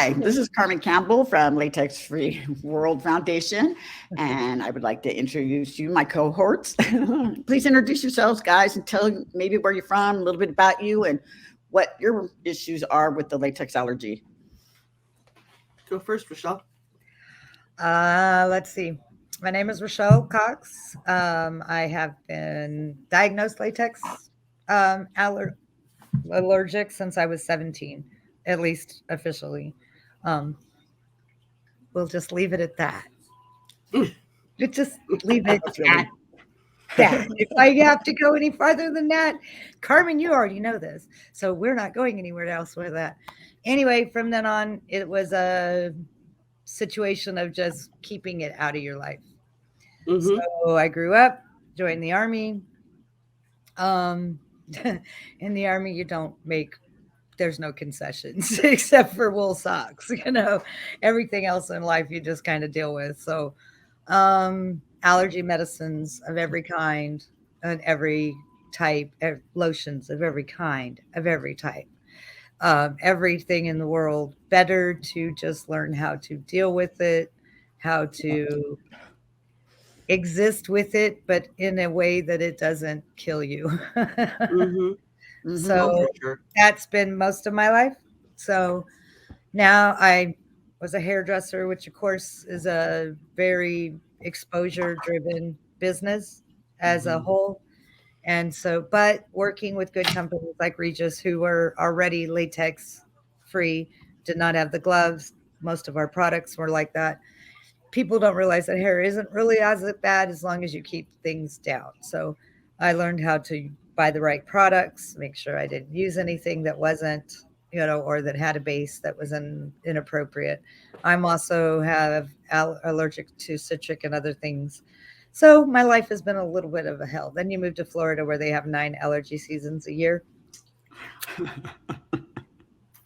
Hi, this is Karmin Campbell from Latex Free World Foundation, and I would like to introduce you, my cohorts. Please introduce yourselves, guys, and tell maybe where you're from, a little bit about you, and what your issues are with the latex allergy. Go first, Rachelle. Let's see. My name is Rachelle Cox. I have been diagnosed latex allergic since I was 17, at least officially. Um, we'll just leave it at that. Just leave it at that. If I have to go any farther than that, Carmen, you already know this. So we're not going anywhere else with that. Anyway, from then on, it was a situation of just keeping it out of your life. Mm-hmm. So I grew up, joined the army. Um, in the army, you don't make there's no concessions except for wool socks. Everything else in life you just kind of deal with. So, allergy medicines of every kind and every type, lotions of every kind, of every type, everything in the world. Better to just learn how to deal with it, how to exist with it, but in a way that it doesn't kill you. Mm-hmm. Mhm. Oh, So for sure. that's been most of my life. So now I was a hairdresser, which of course is a very exposure driven business as a Mhm. whole. And so, but working with good companies like Regis, who were already latex free, did not have the gloves. Most of our products were like that. People don't realize that hair isn't really as bad as long as you keep things down. So I learned how to buy the right products, make sure I didn't use anything that wasn't, or that had a base that was inappropriate. I'm also have allergic to citric and other things. So my life has been a little bit of a hell. Then you move to Florida where they have 9 allergy seasons a year.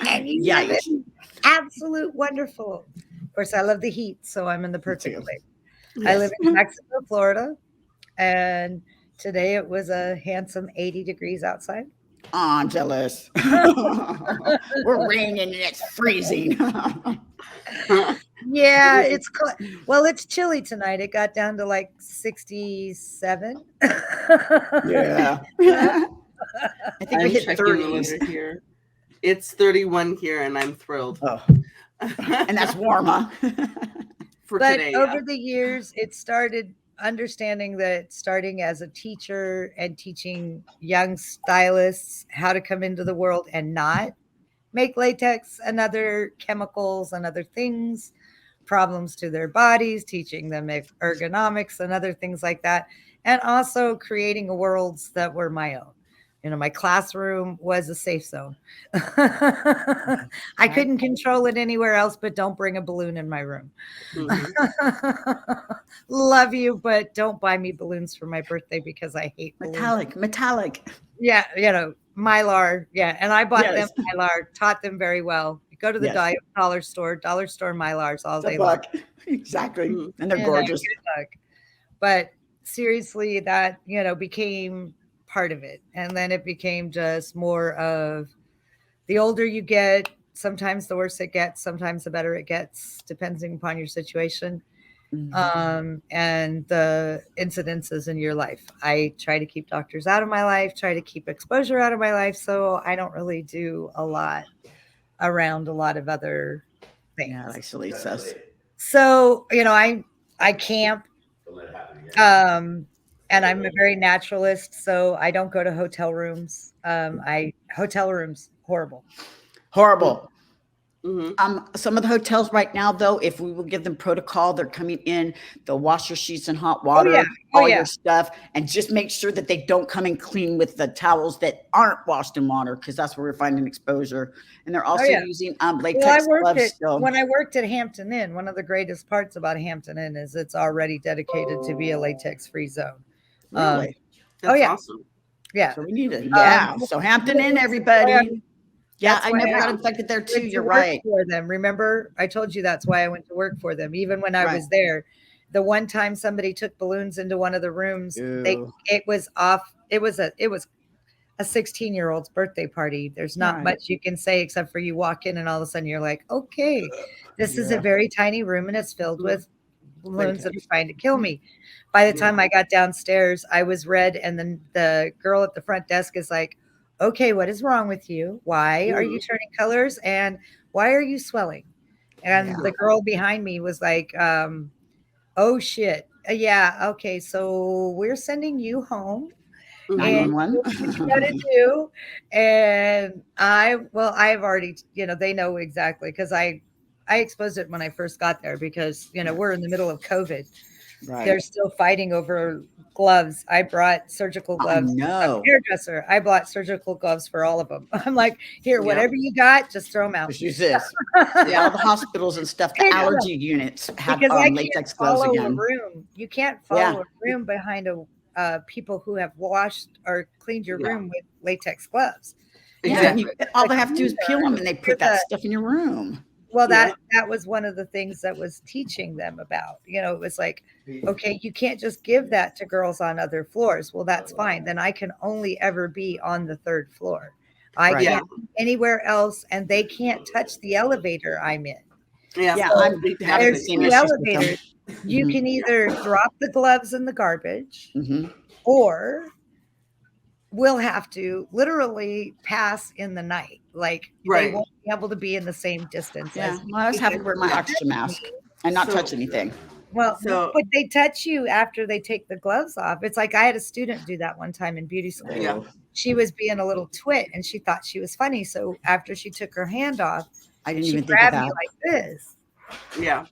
And you live Yikes. in absolute wonderful. Of course, I love the heat, so I'm in the Me perfect too. place. I live Yes. in Jacksonville, Florida, and today it was a handsome 80 degrees outside. Oh, I'm jealous. We're raining and it's freezing. Yeah, well, it's chilly tonight. It got down to like 67. Yeah. Yeah. I think we I'm hit checking the 30s. weather here. It's 31 here, and I'm thrilled. Oh, and that's warm, huh? For But today, yeah. over the years, it started understanding that starting as a teacher and teaching young stylists how to come into the world and not make latex and other chemicals and other things problems to their bodies, teaching them ergonomics and other things like that, and also creating worlds that were my own. My classroom was a safe zone. I I, couldn't control it anywhere else, but don't bring a balloon in my room. Mm-hmm. Love you, but don't buy me balloons for my birthday because I hate balloons. metallic. Yeah, Mylar. Yeah, and I bought them Yes, Mylar, taught them very well. You go to the yes. dollar store Mylars all It's a day long. buck. Exactly. Mm-hmm. And they're And gorgeous. good luck. But seriously, that, became part of it. And then it became just more of the older you get, sometimes the worse it gets, sometimes the better it gets, depending upon your situation, Mhm. and the incidences in your life. I try to keep doctors out of my life, try to keep exposure out of my life. So I don't really do a lot around a lot of other Yeah, things. like Shalise says. So, I camp, um, and I'm a very naturalist, so I don't go to hotel rooms. I hotel rooms horrible. Horrible. Mm-hmm. Some of the hotels right now, though, if we will give them protocol, they're coming in, they'll wash your sheets in hot Oh yeah, water, oh all yeah. your stuff, and just make sure that they don't come in clean with the towels that aren't washed in water, because that's where we're finding exposure. And they're Oh also yeah. using Well, latex gloves still. when I worked at Hampton Inn, one of the greatest parts about Hampton Inn is it's already dedicated to be a latex free zone. Um, Really? oh That's yeah, awesome. yeah. So we need to, yeah. So Hampton Inn, everybody. Yeah, That's I why never I got infected there too. went to You're work right. for them. Remember, I told you that's why I went to work for them. Even when I Right. was there, the one time somebody took balloons into one of the rooms, Ew. it was off. It was a 16-year-old's birthday party. There's not Right. much you can say except for you walk in and all of a sudden you're like, okay, this is a Yeah. very tiny room and it's filled with balloons that Latex. are trying to kill me. By the Yeah. time I got downstairs, I was red, and then the girl at the front desk is like, okay, what is wrong with you? Why are you turning colors? And why are you swelling? And Yeah. the girl behind me was like, oh shit. Yeah, okay, so we're sending you home and 911. here's what you gotta do. And I've already, they know exactly because I exposed it when I first got there because, we're in the middle of COVID. Right. They're still fighting over gloves. I brought surgical I gloves. I'm know. a hairdresser. I bought surgical gloves for all of them. I'm like, here, Yeah. whatever you got, just throw them out. Just use this. Yeah, all the hospitals and stuff, the Take them. allergy units have Because I can't latex gloves follow a again. room. You can't Yeah. follow a room behind people who have washed or cleaned your Yeah. room with latex gloves. Yeah, Exactly. all they have to do is peel them and they put that the- stuff in your room. Well, Yeah. that was one of the things that was teaching them about. It was like, okay, you can't just give that to girls on other floors. Well, that's fine. Then I can only ever be on the 3rd floor. I Right. can't be anywhere else, and they can't touch the elevator I'm in. Yeah. Yeah, So I'm having the there's same 2 issues with them. elevators. You Mhm. can either drop the gloves in the garbage, Mhm. or we'll have to literally pass in the night. Like they Right. won't be able to be in the same distance Yeah, as me. well, I always have to wear my Yeah. oxygen mask and not So- touch anything. Well, So- but they touch you after they take the gloves off. It's like I had a student do that one time in beauty school. Yeah. She was being a little twit and she thought she was funny. So after she took her hand off, I didn't she even think of grabbed me that. like this. Yeah.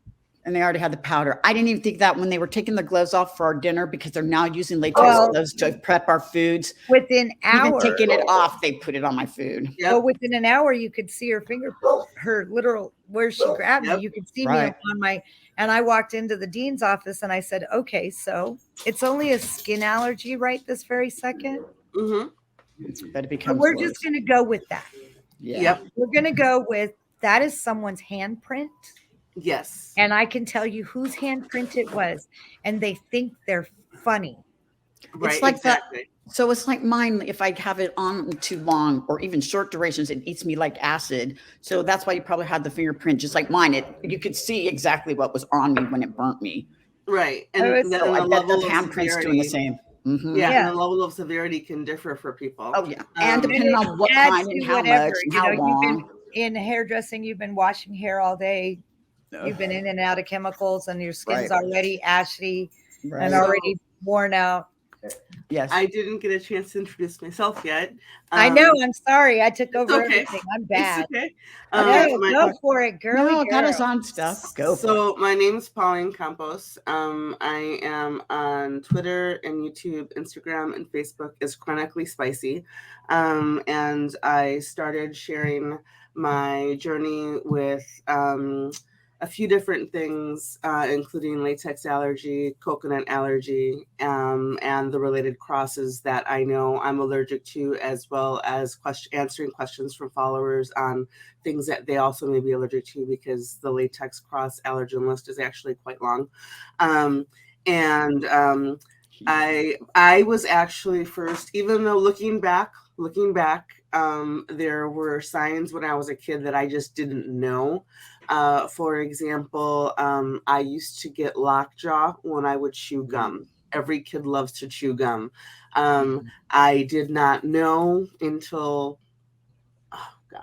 And they already had the powder. I didn't even think that when they were taking the gloves off for our dinner because they're now using latex Well- gloves to prep our foods. Within Even hours, taking it off, they put it on my food. Yep. well, within an hour, you could see her finger, her literal where she grabbed me. Yep. You could see Right. me on my. And I walked into the dean's office and I said, "Okay, so it's only a skin allergy right this very second, Mm-hmm. But it but becomes we're worse. just going to go with that. Yeah. Yep. We're going to go with that is someone's handprint." Yes. And I can tell you whose handprint it was, and they think they're funny. Right. like that- exactly. So it's like mine, if I have it on too long or even short durations, it eats me like acid. So that's why you probably had the fingerprint just like mine. You could see exactly what was on me when it burnt me. Right. Oh, And it's- then So I the bet the level of handprint's doing the severity. same. Mhm. Yeah, Yeah. and the level of severity can differ for people. Oh yeah. And Um, depending on what Adds kind and to how whatever, much and you how know, you've been- long. In hairdressing, you've been washing hair all day. You've been in and out of chemicals, and your skin's Right. already ashy Right. and already worn out. Yes. I didn't get a chance to introduce myself yet. I know. I'm sorry. I took over okay. everything. I'm It's bad. okay. No, my- go for it, girly No, got us girl. on stuff. Go for it. So my name is Pauline Campos. I am on Twitter and YouTube, Instagram, and Facebook as Chronically Spicy. And I started sharing my journey with a few different things, including latex allergy, coconut allergy, and the related crosses that I know I'm allergic to, as well as answering questions from followers on things that they also may be allergic to, because the latex cross allergen list is actually quite long. I was actually first, even though looking back, there were signs when I was a kid that I just didn't know. For example, I used to get lockjaw when I would chew gum. Every kid loves to chew gum. I did not know until,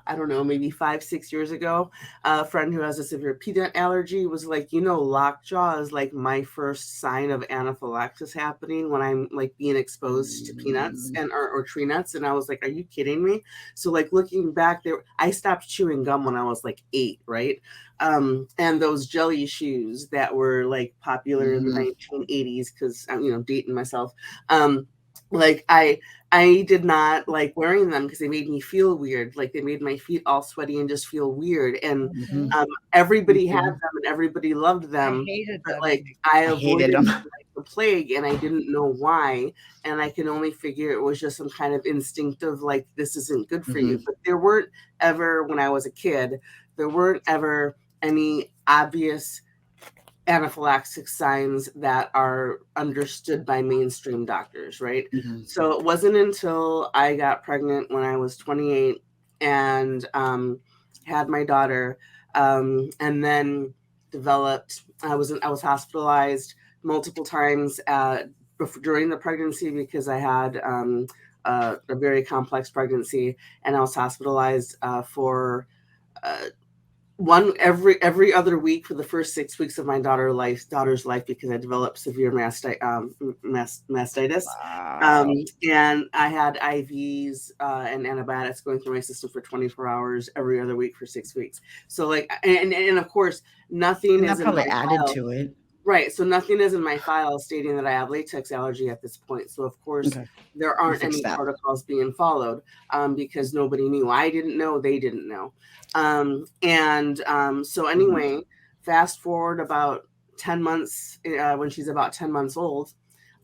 I don't know, maybe 5-6 years ago, a friend who has a severe peanut allergy was like, lockjaw is like my first sign of anaphylaxis happening when I'm like being exposed to peanuts or tree nuts. And I was like, are you kidding me? So like looking back there, I stopped chewing gum when I was like 8, right? And those jelly shoes that were like popular in the 1980s, because I'm, dating myself. Like I did not like wearing them because they made me feel weird. Like they made my feet all sweaty and just feel weird. And everybody had them and everybody loved them. I hated But them. like I avoided them. them like the plague, and I didn't know why. And I can only figure it was just some kind of instinctive, like, this isn't good for you. But there weren't ever, when I was a kid, there weren't ever any obvious anaphylaxis signs that are understood by mainstream doctors, right? Mhm. So it wasn't until I got pregnant when I was 28 and had my daughter, and then developed. I was hospitalized multiple times during the pregnancy because I had a very complex pregnancy, and I was hospitalized for uh, one every other week for the first 6 weeks of my daughter's life because I developed severe mastitis, Wow. and I had IVs and antibiotics going through my system for 24 hours every other week for 6 weeks. So like, and of course, nothing And is that in probably my added file. to it. Right. So nothing is in my file stating that I have latex allergy at this point. So of course Okay. there You aren't fixed any that. protocols being followed because nobody knew. I didn't know. They didn't know. So anyway, fast forward about 10 months when she's about 10 months old.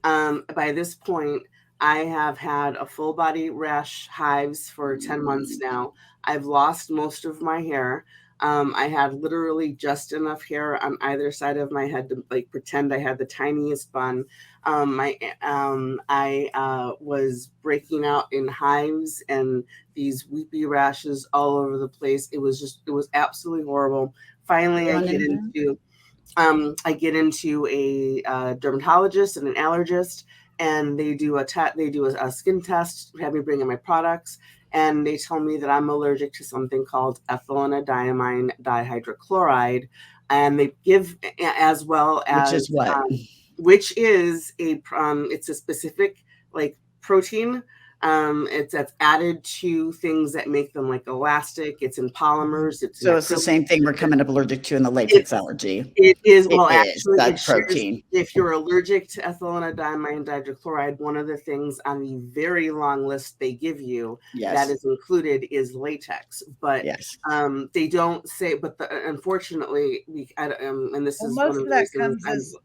By this point, I have had a full body rash hives for 10 months now. I've lost most of my hair. I had literally just enough hair on either side of my head to like pretend I had the tiniest bun. I was breaking out in hives and these weepy rashes all over the place. It was absolutely horrible. Finally, I get into a dermatologist and an allergist, and they do a skin test, have me bring in my products, and they tell me that I'm allergic to something called ethylenediamine dihydrochloride, and they give as well Which as is what? which is it's a specific like protein. It's that's added to things that make them like elastic. It's in polymers. It's in So it's the acrylic. same thing we're coming up allergic to in the latex It's allergy. it is It well, is actually, it that shares. protein. If you're allergic to ethylenediamine dihydrochloride, one of the things on the very long list they give you that Yes. is included is latex. But Yes. they don't say. But unfortunately, and this Well, is one most of of the that reasons comes as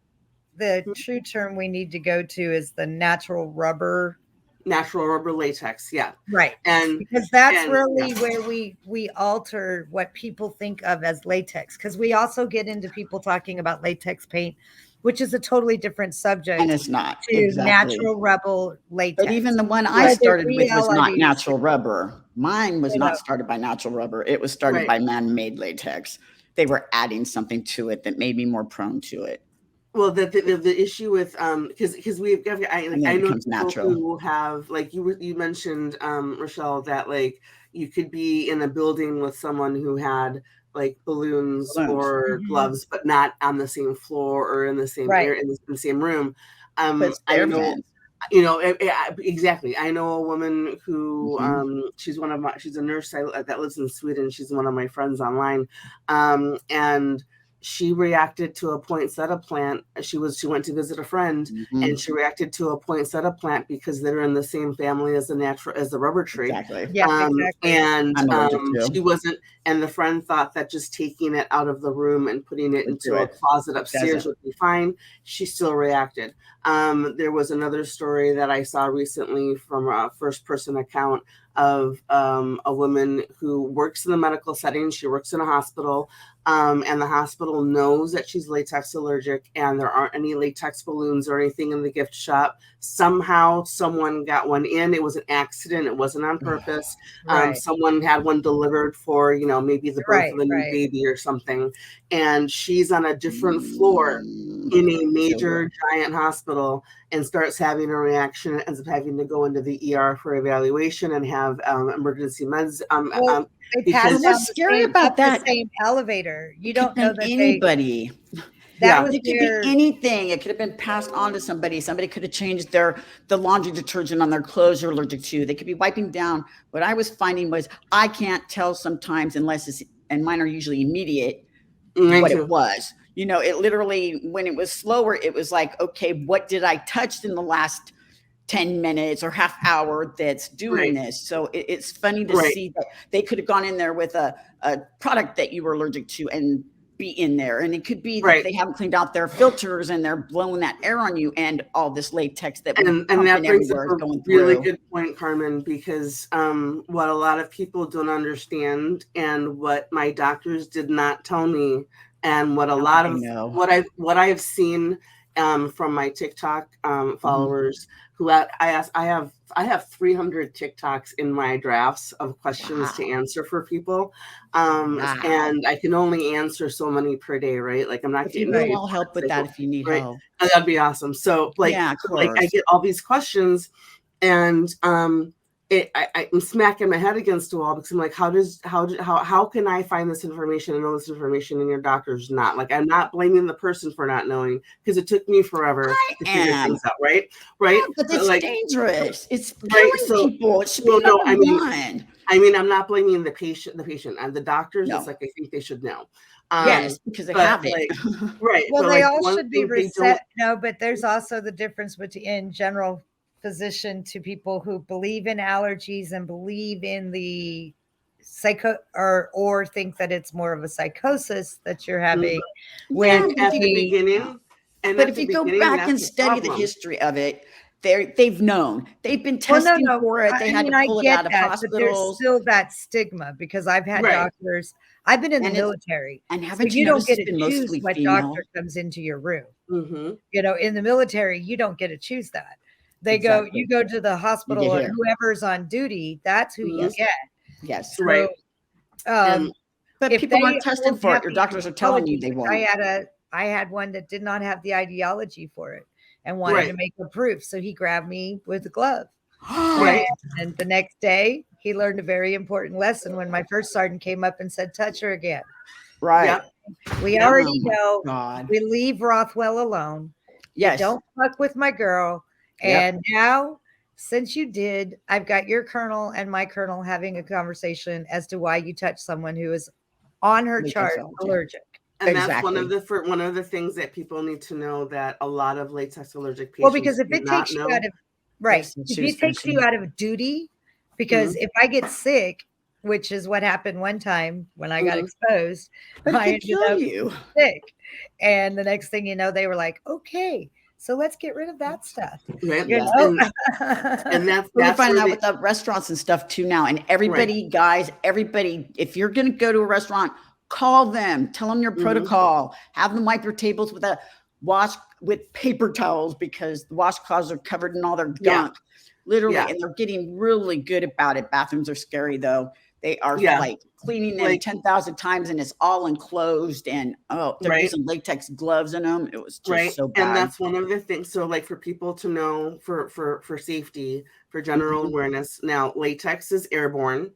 the true term we need to go to is the natural rubber. natural rubber latex. Yeah, Right. and Because that's and really yeah. where we alter what people think of as latex. Because we also get into people talking about latex paint, which is a totally different subject And it's not to exactly. natural rubber But even latex. the one I Where the started with was not realities, natural rubber. Mine was you know, not started by natural rubber. It was started Right. by man-made latex. They were adding something to it that made me more prone to it. Well, the issue with because And then I it know becomes people natural. who have like you mentioned Rachelle that like you could be in a building with someone who had like balloons Balloons. or mhm, gloves, but not on the same floor or in the same right. air in the same room. Puts I air know, vents. exactly. I know a woman who Mhm. she's a nurse that lives in Sweden. She's one of my friends online, and she reacted to a poinsettia plant. She went to visit a friend, and Mhm. she reacted to a poinsettia plant because they're in the same family as the rubber tree. Exactly. Yeah, exactly. And I'm allergic to. she wasn't, and the friend thought that just taking it out of the room and putting it Would do into a it. closet It doesn't. upstairs would be fine. She still reacted. There was another story that I saw recently from a first person account of a woman who works in the medical setting. She works in a hospital, and the hospital knows that she's latex allergic, and there aren't any latex balloons or anything in the gift shop. Somehow, someone got one in. It was an accident. It wasn't on purpose. Right. Someone had one delivered for maybe the birth Right. of a new Right. baby or something, and she's on a different floor in a So major giant hospital and starts having a reaction, ends up having to go into the ER for evaluation and have emergency meds. Well, they Because passed down what's scary about the that? same elevator. You It could have don't know been that anybody. that yeah, was It could be their anything. It could have been passed on to somebody. Somebody could have changed the laundry detergent on their clothes you're allergic to. They could be wiping down. What I was finding was I can't tell sometimes unless it's, and mine are usually immediate, me what it too. was. It literally, when it was slower, it was like, okay, what did I touch in the last 10 minutes or half hour that's doing Right, this? So it's funny to right. see that they could have gone in there with a product that you were allergic to and be in there. And it could be that Right. they haven't cleaned out their filters and they're blowing that air on you, and all this latex that we're And that pumping brings up everywhere is a going really through. good point, Carmen, because what a lot of people don't understand and what my doctors did not tell me And what a Oh, lot I of know. what I've seen from my TikTok followers who I have 300 TikToks in my drafts of questions to Wow. answer for people. Wow. And I can only answer so many per day, right? Like I'm not If you getting need, paid I'll help with for that it, if you need right? help. And that'd be awesome. So Yeah, of I course. get all these questions and I'm smacking my head against the wall because I'm like, how can I find this information and know this information and your doctor's not? Like, I'm not blaming the person for not knowing because it took me forever to figure things out, right? Right? Yeah, but it's like dangerous. It's right. killing So people. It should well, be no, number one. I mean, I'm not blaming the patient and the doctors. No. It's like I think they should know. Yes, because they But have it. like, right. Well, But they like all one should be thing they don't. no, but there's also the difference between in general physician to people who believe in allergies and believe in the or think that it's more of a psychosis that you're having. And When at the the beginning, But if you go back and that's the study the problem. history of it, they've known. They've been well, testing no, for it. They had to I pull it get out of that, but there's hospitals. still that stigma because I've had Right. doctors. I've been in the And it's- military, And so haven't you you don't noticed get it's to been choose mostly what female? doctor comes into your room. Mhm. You know, in the military, you don't get to choose that. They Exactly. you go to the hospital or here. whoever's on duty, that's who you Yes. get. Yes. So, Right. But if people they aren't tested don't for have it. Your the doctors are telling you ideology, they which won't. I had one that did not have the ideology for it and wanted to Right. make a proof. So he grabbed me with a glove. Right. And the next day, he learned a very important lesson when my first sergeant came up and said, touch her again. Right. Yep. We Yeah. already Oh my know God. we leave Rothwell alone. Yes. You don't fuck with my girl. Yep. And now, since you did, I've got your colonel and my colonel having a conversation as to why you touched someone who is on her Latex chart allergy. allergic. And that's one Exactly. of the things that people need to know that a lot of latex allergic patients Well, because if do it not takes you know. out of right, Yes, and if she was it takes you finishing. out of duty, because if I get sick, which is what happened one time when I got exposed, But it I could ended kill up you. sick. And the next thing you know, they were like, okay, so let's get rid of that stuff. Right. You Yes. know? And that's We're finding where out with the restaurants and stuff too now. And everybody, guys, everybody, if you're going to go to a restaurant, call them, tell them your protocol, have them wipe your tables with a wash with paper towels because the washcloths are covered in all their gunk, literally. Yeah. And they're getting really good about it. Bathrooms are scary though. They are like cleaning them 10,000 times and it's all enclosed and they're using latex gloves in them. It was just so bad. And that's one of the things. So like for people to know for safety, for general awareness, now latex is airborne.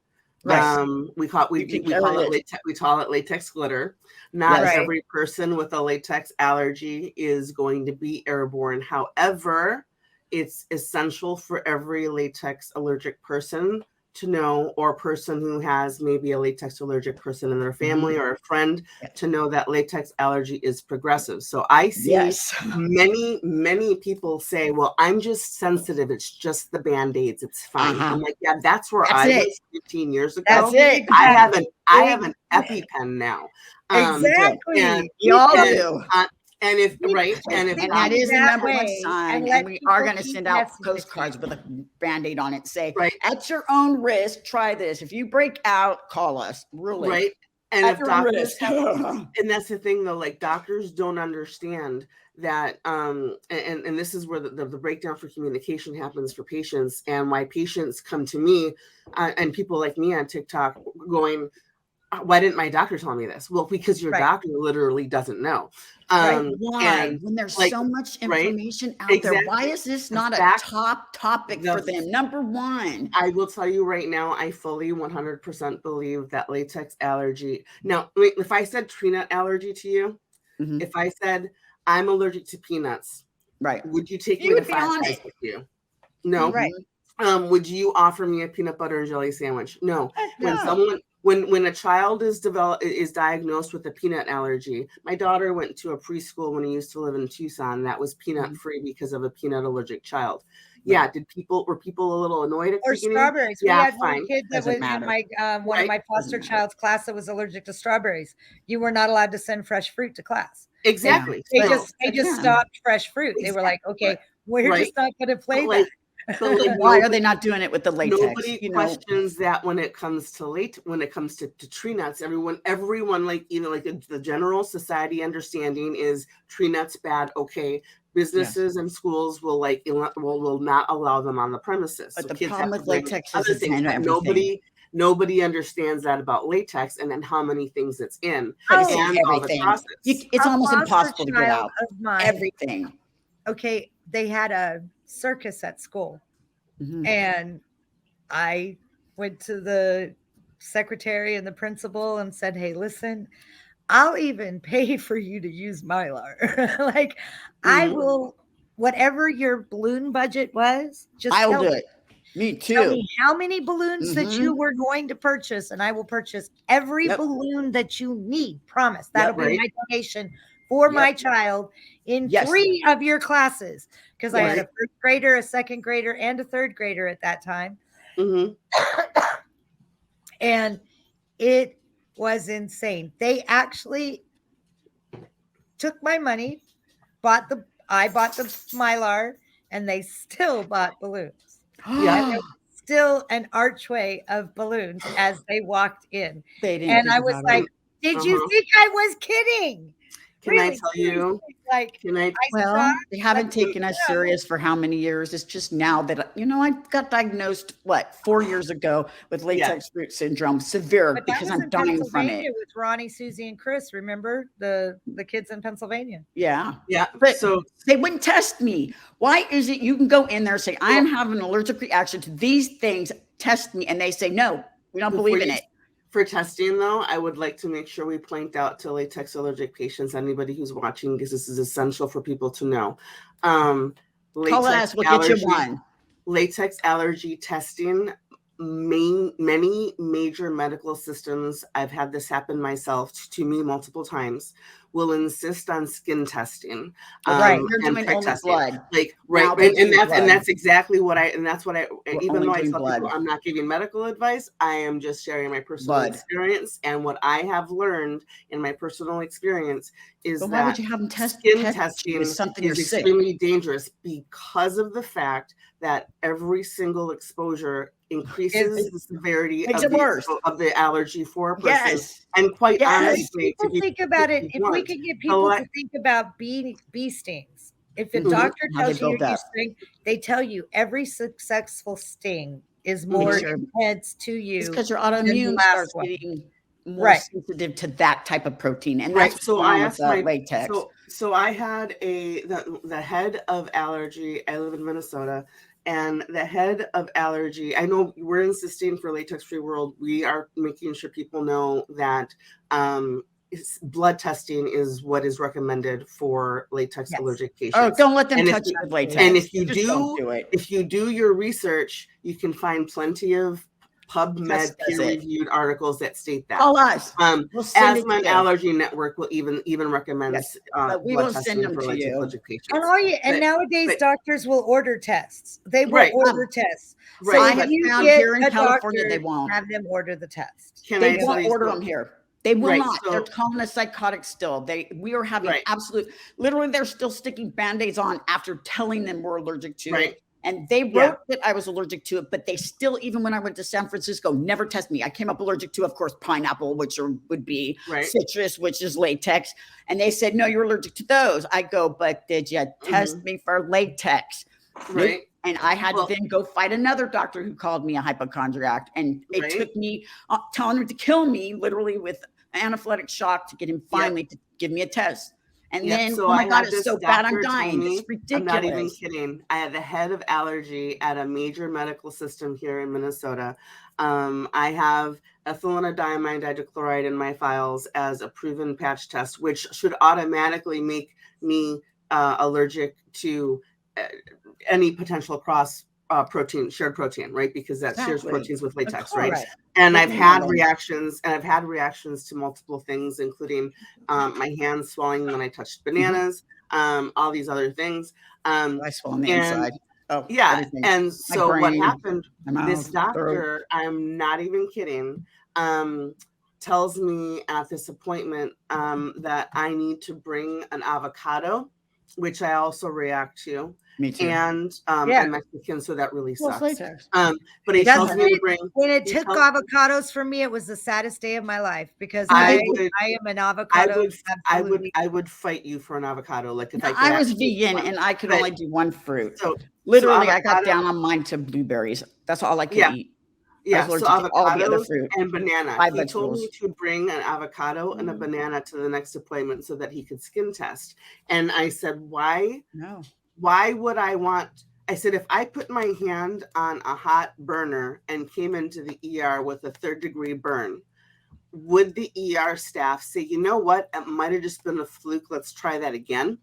Right. We call it latex glitter. Not every person with a latex allergy is going to be airborne. However, it's essential for every latex allergic person to know, or a person who has maybe a latex allergic person in their family or a friend to know that latex allergy is progressive. So I see many people say, well, I'm just sensitive. It's just the Band-Aids. It's fine. I'm like, yeah, that's where I was 15 years ago. That's it. I have an EpiPen now. Exactly. And you all do. And if and that is the number one sign. And we are going to send out postcards with a Band-Aid on it. Say, at your own risk, try this. If you break out, call us. Really. Right. And at if your doctors risk. and that's the thing though, like doctors don't understand that and this is where the breakdown for communication happens for patients, and why patients come to me and people like me on TikTok going, why didn't my doctor tell me this? Well, because your doctor literally doesn't know. Why? And when there's so much information out there, why is this not a top topic for them? Number one. I will tell you right now, I fully 100% believe that latex allergy. Now, if I said peanut allergy to you, if I said I'm allergic to peanuts, would you take me to Five Guys with you? No. Would you offer me a peanut butter and jelly sandwich? No. When a child is diagnosed with a peanut allergy, my daughter went to a preschool when I used to live in Tucson that was peanut free because of a peanut allergic child. Yeah, were people a little annoyed at the beginning? Strawberries. Yeah, we had fine. one kid that was in my one of my foster child's class that was allergic to strawberries. You were not allowed to send fresh fruit to class. Exactly. They just stopped fresh fruit. They were like, okay, we're just not going to play that. So, like, Why are they not doing it with the latex? Nobody You know, questions that when it comes to tree nuts. Everyone, like, like the general society understanding is tree nuts bad. Okay, businesses and schools will will not allow them on the premises. but So the kids problem have with to bring latex is other it's things, in but everything. nobody understands that about latex and then how many things it's in But it's in and all the everything. process. It's A almost foster impossible to get child out. of mine. Everything. Okay, they had a circus at school, Mhm. and I went to the secretary and the principal and said, "Hey, listen, I'll even pay for you to use Mylar. Like, I Mhm. will, whatever your balloon budget was, just I'll tell do me. it. Me Tell too. me how many balloons that you were going to purchase, and I will purchase every Yep. balloon that you need. Promise. That'll be right. my donation for my Yep. child in Yes. 3 of your classes. Because I had a Right. first grader, a second grader, and a third grader at that time. Mhm. And it was insane. They actually took my money, I bought the Mylar, and they still bought balloons. And there was still an archway of balloons as they walked in. They didn't And think I was about like, it. did you think I was kidding? Can I Really? tell you? Seriously, like, Can I? I Well, stopped, they haven't like, taken us serious for how many years? It's just now that, I got diagnosed, 4 years ago with latex root syndrome, severe, but that because was I'm in dying from Pennsylvania it. with Ronnie, Susie, and Chris. Remember the kids in Pennsylvania? Yeah. Yeah. But So they wouldn't test me. Why is it you can go in there and say, I am having an allergic reaction to these things, test me. And they say, no, we don't believe in it. For testing, though, I would like to make sure we point out to latex allergic patients, anybody who's watching, because this is essential for people to know. Call us, we'll get you one. Latex allergy testing, many major medical systems, I've had this happen myself to me multiple times, will insist on skin testing. Right. You're and doing prick only testing. blood. Like, Now right. they And do that's blood. exactly what even only though I doing tell blood. people I'm not giving medical advice, I am just sharing my personal Blood. experience. And what I have learned in my personal experience is But why would that you have them skin test testing you with something you're is sick? extremely dangerous because of the fact that every single exposure increases the severity Makes it worse. of the allergy for a person. Yes. And quite Yes. honestly, People think about it. If we could get people to think about bee stings, if a doctor How they tells you build you're up. sting, they tell you every successful sting is more Sure. intense to you. It's because your than the autoimmune last starts one. getting more sensitive to that type of protein. And Right. that's So what's I going on asked with latex. So I had the head of allergy. I live in Minnesota, and the head of allergy. I know we're insisting for Latex Free World. We are making sure people know that blood testing is what is recommended for latex allergic patients. Oh, don't let them touch you with latex. And if you Just don't do it. if you do your research, you can find plenty of PubMed peer-reviewed articles that state that. Call us. Asthma and Allergy Network will even recommend we blood will testing send them for to latex you. allergic patients. And nowadays doctors will order tests. They will order tests. Right. So I have found here in California they won't have them order the test. They won't order them here. They will not. They're calling us psychotic still. We are having literally they're still sticking Band-Aids on after telling them we're allergic to it. And they wrote that I was allergic to it, but they still, even when I went to San Francisco, never test me. I came up allergic to, of course, pineapple, which would be citrus, which is latex. And they said, no, you're allergic to those. I go, but did you test me for latex? Right. And I had to then go fight another doctor who called me a hypochondriac. And it took me telling him to kill me, literally with anaphylactic shock, to get him finally to give me a test. And then, so oh my God, it's so bad, I'm dying. It's ridiculous. I'm not even kidding. I had the head of allergy at a major medical system here in Minnesota. I have ethylene dichloride in my files as a proven patch test, which should automatically make me allergic to any potential cross shared protein, right? Because that shares proteins with latex, right? And I've had reactions, to multiple things, including my hands swelling when I touched bananas, all these other things. I swell on the inside. Everything. And so what happened? This doctor, I'm not even kidding, tells me at this appointment that I need to bring an avocado which I also react to. Me too. And Yeah. I'm Mexican, so that really Well, it's sucks. latex. But he That's tells me to it. bring. When it he took tells- avocados from me, it was the saddest day of my life because I I would- am an avocado. I would fight you for an avocado. Like if No, I could I was actually vegan one. and I could But- only do one fruit. So Literally, I got avocado- down on mine to blueberries. That's all I could Yeah. eat. Yeah, I was so allergic to all the other avocados fruit. and banana. Five He told me vegetables. to bring an avocado and a banana to the next appointment so that he could skin test. And I said, why? No. Why would I want? I said, if I put my hand on a hot burner and came into the ER with a 3rd-degree burn, would the ER staff say, you know what? It might have just been a fluke. Let's try that again.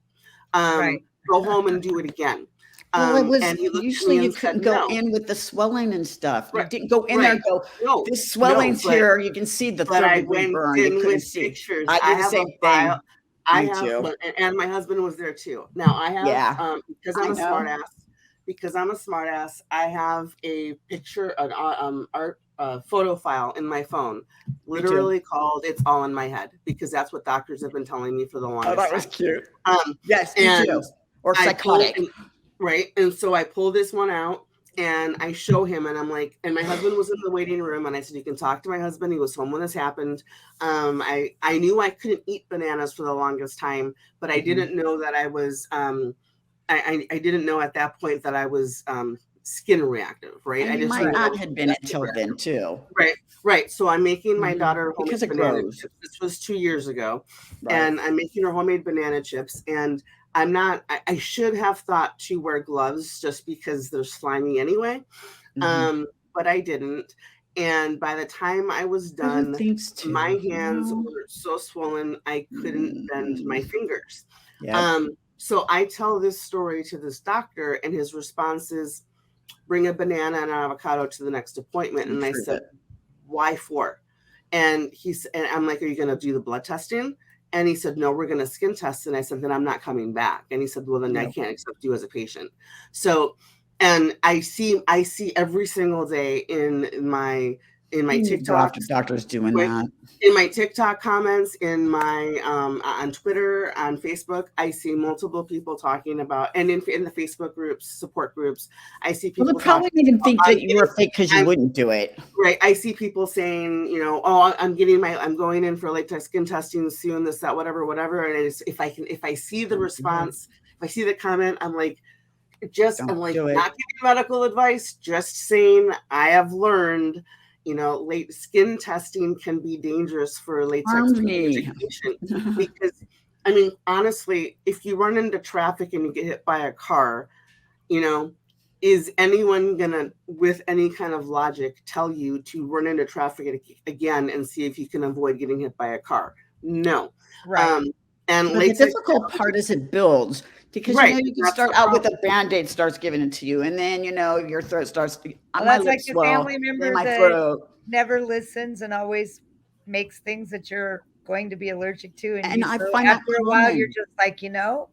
Right. Go home and do it again. Well, it was and he looked at usually me you and couldn't said, go no. in with the swelling and stuff. You Right, didn't go in there and go, No, this swelling's but- here. You can see the but I 3rd-degree went burn. You in couldn't with see. pictures. I did the have same a file. thing. Me too. And my husband was there too. Now I have, Yeah. because I I'm a know. smart ass. Because I'm a smart ass, I have a picture, an art photo file in my phone, literally called "It's All in My Head" because that's what doctors have been telling me for the longest Oh, that was time. cute. Um, Yes, me and too. Or I pulled- psychotic. right? And so I pull this one out and I show him, and I'm like, and my husband was in the waiting room, and I said, you can talk to my husband. He was home when this happened. I knew I couldn't eat bananas for the longest time, but I didn't know that I was, I didn't know at that point that I was skin reactive, right? And I you just might knew that I not was have been skin until reactive. then too. Right. So I'm making my Mhm. daughter Because homemade it banana grows. chips. This was 2 years ago. Right. And I'm making her homemade banana chips. And I'm not, I should have thought to wear gloves just because they're slimy anyway. Mhm. But I didn't. And by the time I was Other done, things too. my hands No. were so swollen I couldn't bend my fingers. Yeah. So I tell this story to this doctor, and his response is, bring a banana and an avocado to the next appointment. And I Prove said, it. why for? And and I'm like, are you going to do the blood testing? And he said, no, we're going to skin test. And I said, then I'm not coming back. And he said, well, then I No. can't accept you as a patient. So, and I see every single day in my TikTok, Doctors doing Right. that. in my TikTok comments, in my on Twitter, on Facebook, I see multiple people talking about, and in the Facebook groups, support groups, I see people. Well, they probably talking didn't think about, that you were fake because you wouldn't do it. Right. I see people saying, you know, oh, I'm going in for latex skin testing soon, this, that, whatever. And if I see the response, if I see the comment, I'm like, I'm like, not giving medical advice, just saying I have learned, you know, late skin testing can be dangerous for latex patient because, I mean, honestly, if you run into traffic and you get hit by a car, you know, is anyone gonna, with any kind of logic, tell you to run into traffic again and see if you can avoid getting hit by a car? No. Right. And the difficult part is it builds because you know you can start out with a Band-Aid starts giving it to you, and then you know your throat starts. That's like the family member that never listens and always makes things that you're going to be allergic to, and I find after a while you're just like, you know,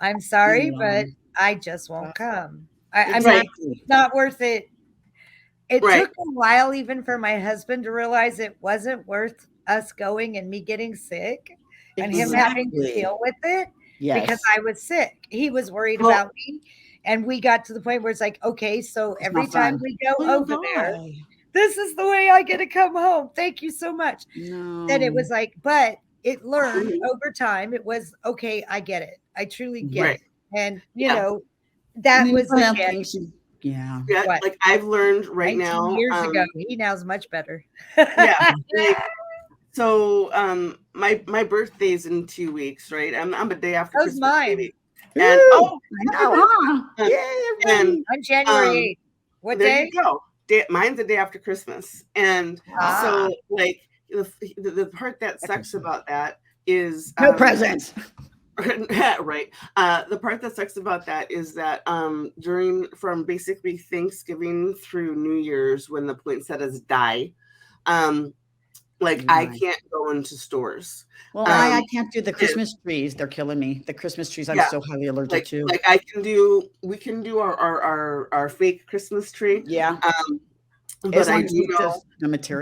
I'm sorry, but I just won't come. I mean, it's not worth it. It took a while even for my husband to realize it wasn't worth us going and me getting sick and him having to deal with it because I was sick. He was worried about me. And we got to the point where it's like, okay, so every time we go over there, this is the way I get to come home. Thank you so much. Then it was like, but it learned over time. It was, okay, I get it. I truly get it. And, you know, that was the like I've learned right now. Years ago, he now's much better. So my birthday's in 2 weeks, right? I'm a day after Christmas. Mine. Baby. And and I'm January 8th. What day? There you go. Mine's the day after Christmas. And so like the part that sucks about that is no presents. Right. The part that sucks about that is that from basically Thanksgiving through New Year's, when the poinsettias die, I can't go into stores. Well, I can't do the Christmas trees. They're killing me. The Christmas trees I'm so highly allergic to. We can do our fake Christmas tree. Yeah. But As I long as do it's know, just the material.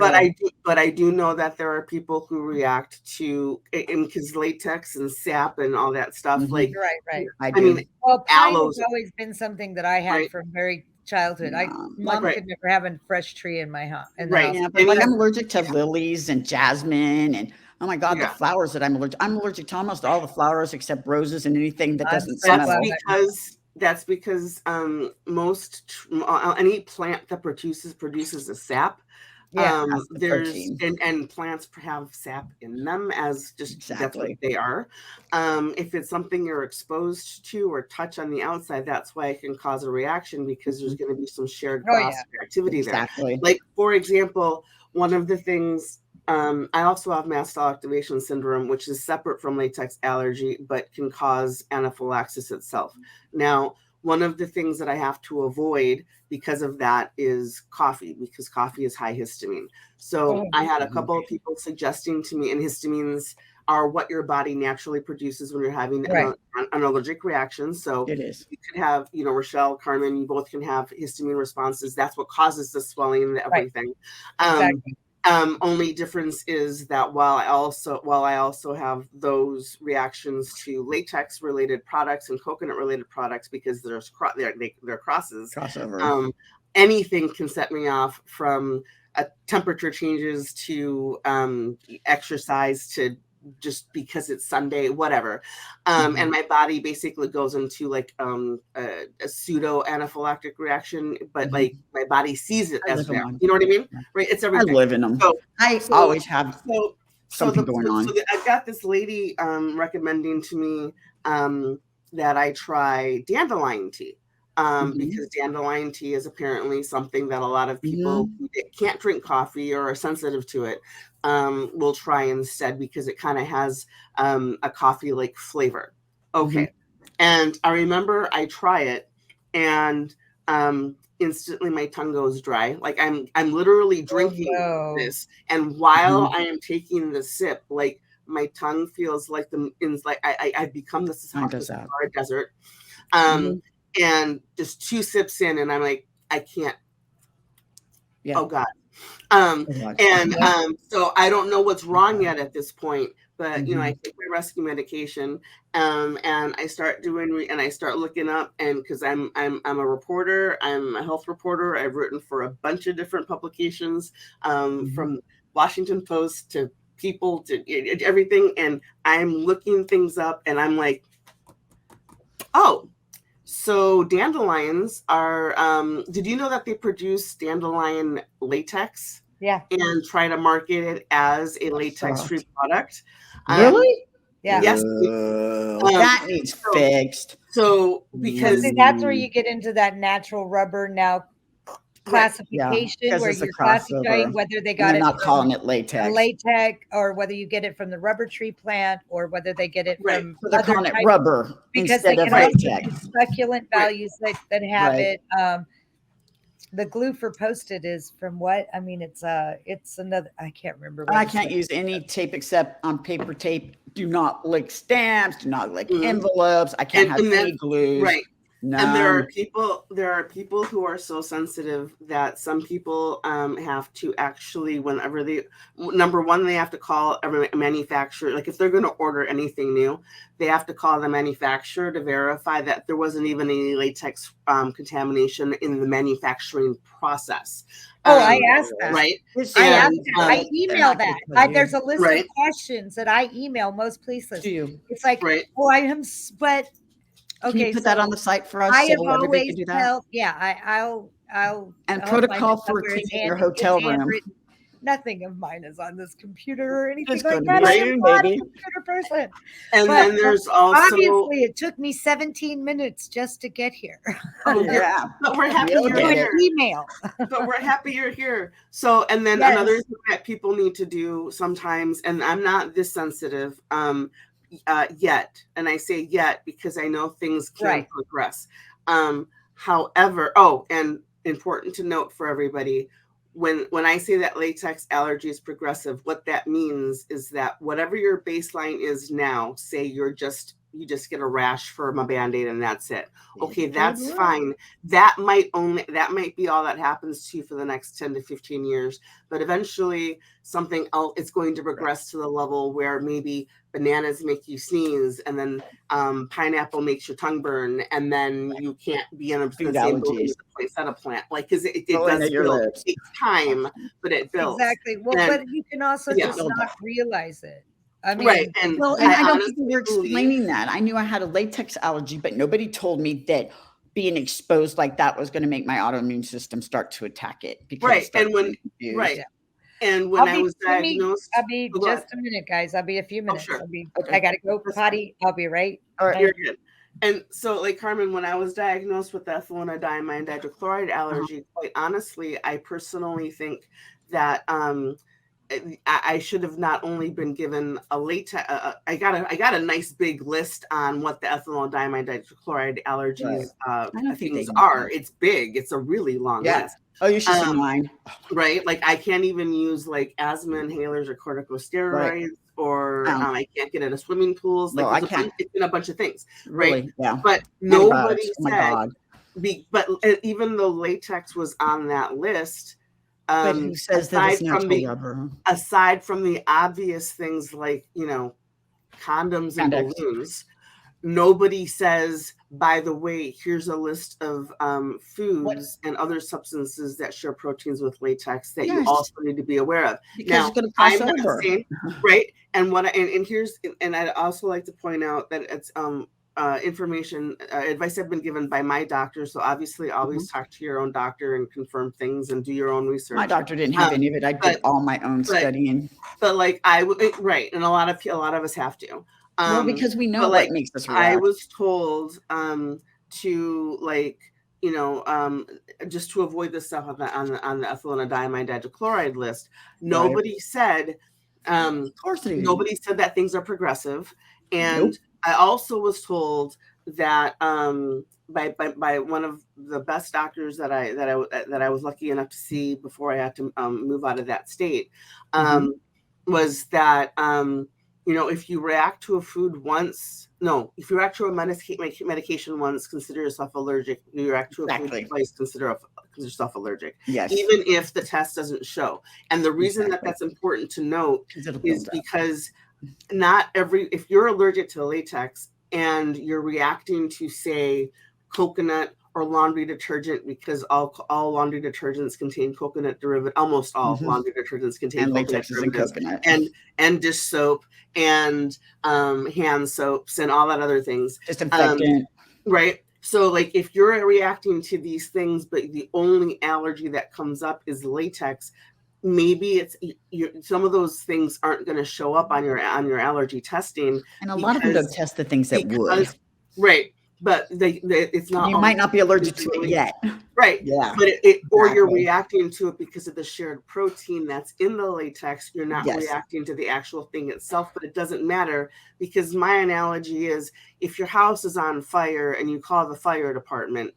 but I do know that there are people who react to, and because latex and sap and all that stuff, Mhm. like, Right. I I do. mean, Well, pine aloes, has always been something that I had right, from very childhood. Mom right, could never have a fresh tree in my house in the right. house. Yeah, but like Any, I'm allergic to yeah, lilies and jasmine and oh my God, the yeah. flowers that I'm allergic. I'm allergic to almost all the flowers except roses and anything that I'm doesn't so That's glad smell. that because any plant that produces a sap, yeah. That's the there's protein. and plants have sap in them, as just that's what Exactly. they are. If it's something you're exposed to or touch on the outside, that's why it can cause a reaction, because there's going to be some shared Oh yeah. cross reactivity there. Exactly. Like, for example, one of the things, I also have mast cell activation syndrome, which is separate from latex allergy, but can cause anaphylaxis itself. Now, one of the things that I have to avoid because of that is coffee, because coffee is high histamine. So Oh, I had a couple of people suggesting to me, and histamines are what your body naturally produces when you're having right. an allergic reaction. So It is. you could have, Rachelle, Karmin, you both can have histamine responses. That's what causes the swelling and Right. everything. Exactly. Only difference is that while I also have those reactions to latex related products and coconut related products, because they're crosses, Crossover. anything can set me off, from temperature changes to exercise to just because it's Sunday, whatever. And my body basically goes into like a pseudo anaphylactic reaction, but like my body sees it I as live in that. one. You know what I mean? Right? It's I everything. live in them. So I so always have so something going on. I got this lady recommending to me that I try dandelion tea. Because dandelion tea is apparently something that a lot of people who can't drink coffee or are sensitive to it will try instead, because it kind of has a coffee-like flavor. Okay. And I remember I try it, and instantly my tongue goes dry. Like I'm literally drinking no. this, and while I am taking the sip, like my tongue feels like I've become this Mine hot does that. desert. Mhm. And just 2 sips in, and I'm like, I can't. Yeah. Oh God. Oh, God. So I don't know what's wrong yet at this point, but I Mhm. take my rescue medication, and I start and I start looking up, and because I'm a reporter, I'm a health reporter. I've written for a bunch of different publications, from Washington Post to People to everything, and I'm looking things up, and I'm like, oh. So dandelions are, did you know that they produce dandelion latex Yeah. and try to market it as a latex-free product? Really? Yeah. Yes. That needs fixed. So Well, because, see, that's where you get into that natural rubber now right, Yeah, classification, because where it's a you're classifying crossover. whether they And got they're it not from calling it the latex. latex, or whether you get it from the rubber tree plant, or whether they get it right, from So they're other calling it types, rubber because they instead of can also latex. be succulent right. values that have Right. it. The glue for Post-it is from what? I mean, it's another. I can't remember what I it's. can't use any tape except on paper tape. Do not lick stamps. Do not lick Mhm. envelopes. I can't have And then, any glues. right. And there are None. people who are so sensitive that some people have to actually, whenever number one, they have to call a manufacturer. Like if they're going to order anything new, they have to call the manufacturer to verify that there wasn't even any latex contamination in the manufacturing process. Oh, I asked that. Right. I asked And, that. I email that. There's a list Right. of questions that I email most places. To you. It's like, Right. oh, I am, but Can you okay. put So that on the site for us I have so everybody always can do that? felt, yeah, I'll And find protocol it for somewhere. It's cleaning your hotel room. handwritten. Nothing of mine is on this computer or anything It's like going to that. be I am soon, not a baby. computer person. And But then there's also, obviously it took me 17 minutes just to get here. oh Yeah. but we're happy You'll you're get here. it. Email. But we're happy you're here. So, and then Yes. another thing that people need to do sometimes, and I'm not this sensitive yet, and I say yet because I know things can Right. progress. However, and important to note for everybody, when I say that latex allergy is progressive, what that means is that whatever your baseline is now, say you're just you just get a rash from a Band-Aid and that's it. Okay, It that's could work. fine. That might be all that happens to you for the next 10 to 15 years, but eventually something else is going to progress to the level where maybe bananas make you sneeze, and then pineapple makes your tongue burn, and then you can't be in the Food same building allergies. with a placenta plant. Like, because it Going does at your build. It lips. takes time, but it builds. Exactly. Well, And but you can also yeah. just Build not up. realize it. I mean, Right. And Well, and I don't think honestly you were explaining that. I knew I had a latex allergy, but nobody told me that being exposed like that was going to make my autoimmune system start to attack it because it right. starts And when getting confused. right. Yeah. And when I was let me, diagnosed, I'll be oh, go ahead. just a minute, guys. I'll be a few minutes. Sure. Okay. I gotta go That's fine. potty. I'll be right. All right. You're good. And so, like, Karmin, when I was diagnosed with ethylene dichloride allergy, quite honestly, I personally think that I should have not only been given a latex. I got a nice big list on what the ethanol diamine dichloride allergies I don't think things they are. know. It's big. It's a really long Yeah. list. Oh, you should see mine. Right? Like, I can't even use like asthma inhalers or corticosteroids, Right. or I can't get into swimming pools. Like, No, I can't. It's been a bunch of things, Really? right? Yeah. But nobody Antibiotics. Oh my said. God. But even though latex was on that list, But who says that it's natural rubber? aside from the obvious things like, condoms and Spandex. balloons, nobody says, by the way, here's a list of foods and other substances that share proteins with latex that you Yes. also need to be aware of. Because Now, it's going to cross I'm not over. saying, right? And and I'd also like to point out that it's information, advice I've been given by my doctor. So obviously, always talk to your own doctor and confirm things and do your own research. My doctor didn't have any of it. I did all my own studying. But like I would, right, and a lot of us have to. Well, because we know what makes us react. I was told to, like, just to avoid the stuff on the ethylene diamine dichloride list. Nobody said. Of course they didn't. Nobody said that things are progressive, and Nope. I also was told that by one of the best doctors that I was lucky enough to see before I had to move out of that state, was that if you react to a food once, if you react to a medication once, consider yourself allergic. If you react to a food twice, consider yourself allergic. Yes. Even if the test doesn't show. And the reason that that's important to note is because if you're allergic to latex and you're reacting to, say, coconut or laundry detergent, because all laundry detergents contain coconut derivative, almost all laundry detergents contain and coconut latex and coconut, and dish soap and hand soaps and all that other things. Disinfectant. Right. So, like, if you're reacting to these things, but the only allergy that comes up is latex, maybe it's some of those things aren't going to show up on your allergy testing, and a lot of them don't test the things that would. Right, but it's not. You might not be allergic to it yet. Right. Yeah. But or you're reacting to it because of the shared protein that's in the latex. You're not reacting to the actual thing itself, but it doesn't matter, because my analogy is, if your house is on fire and you call the fire department,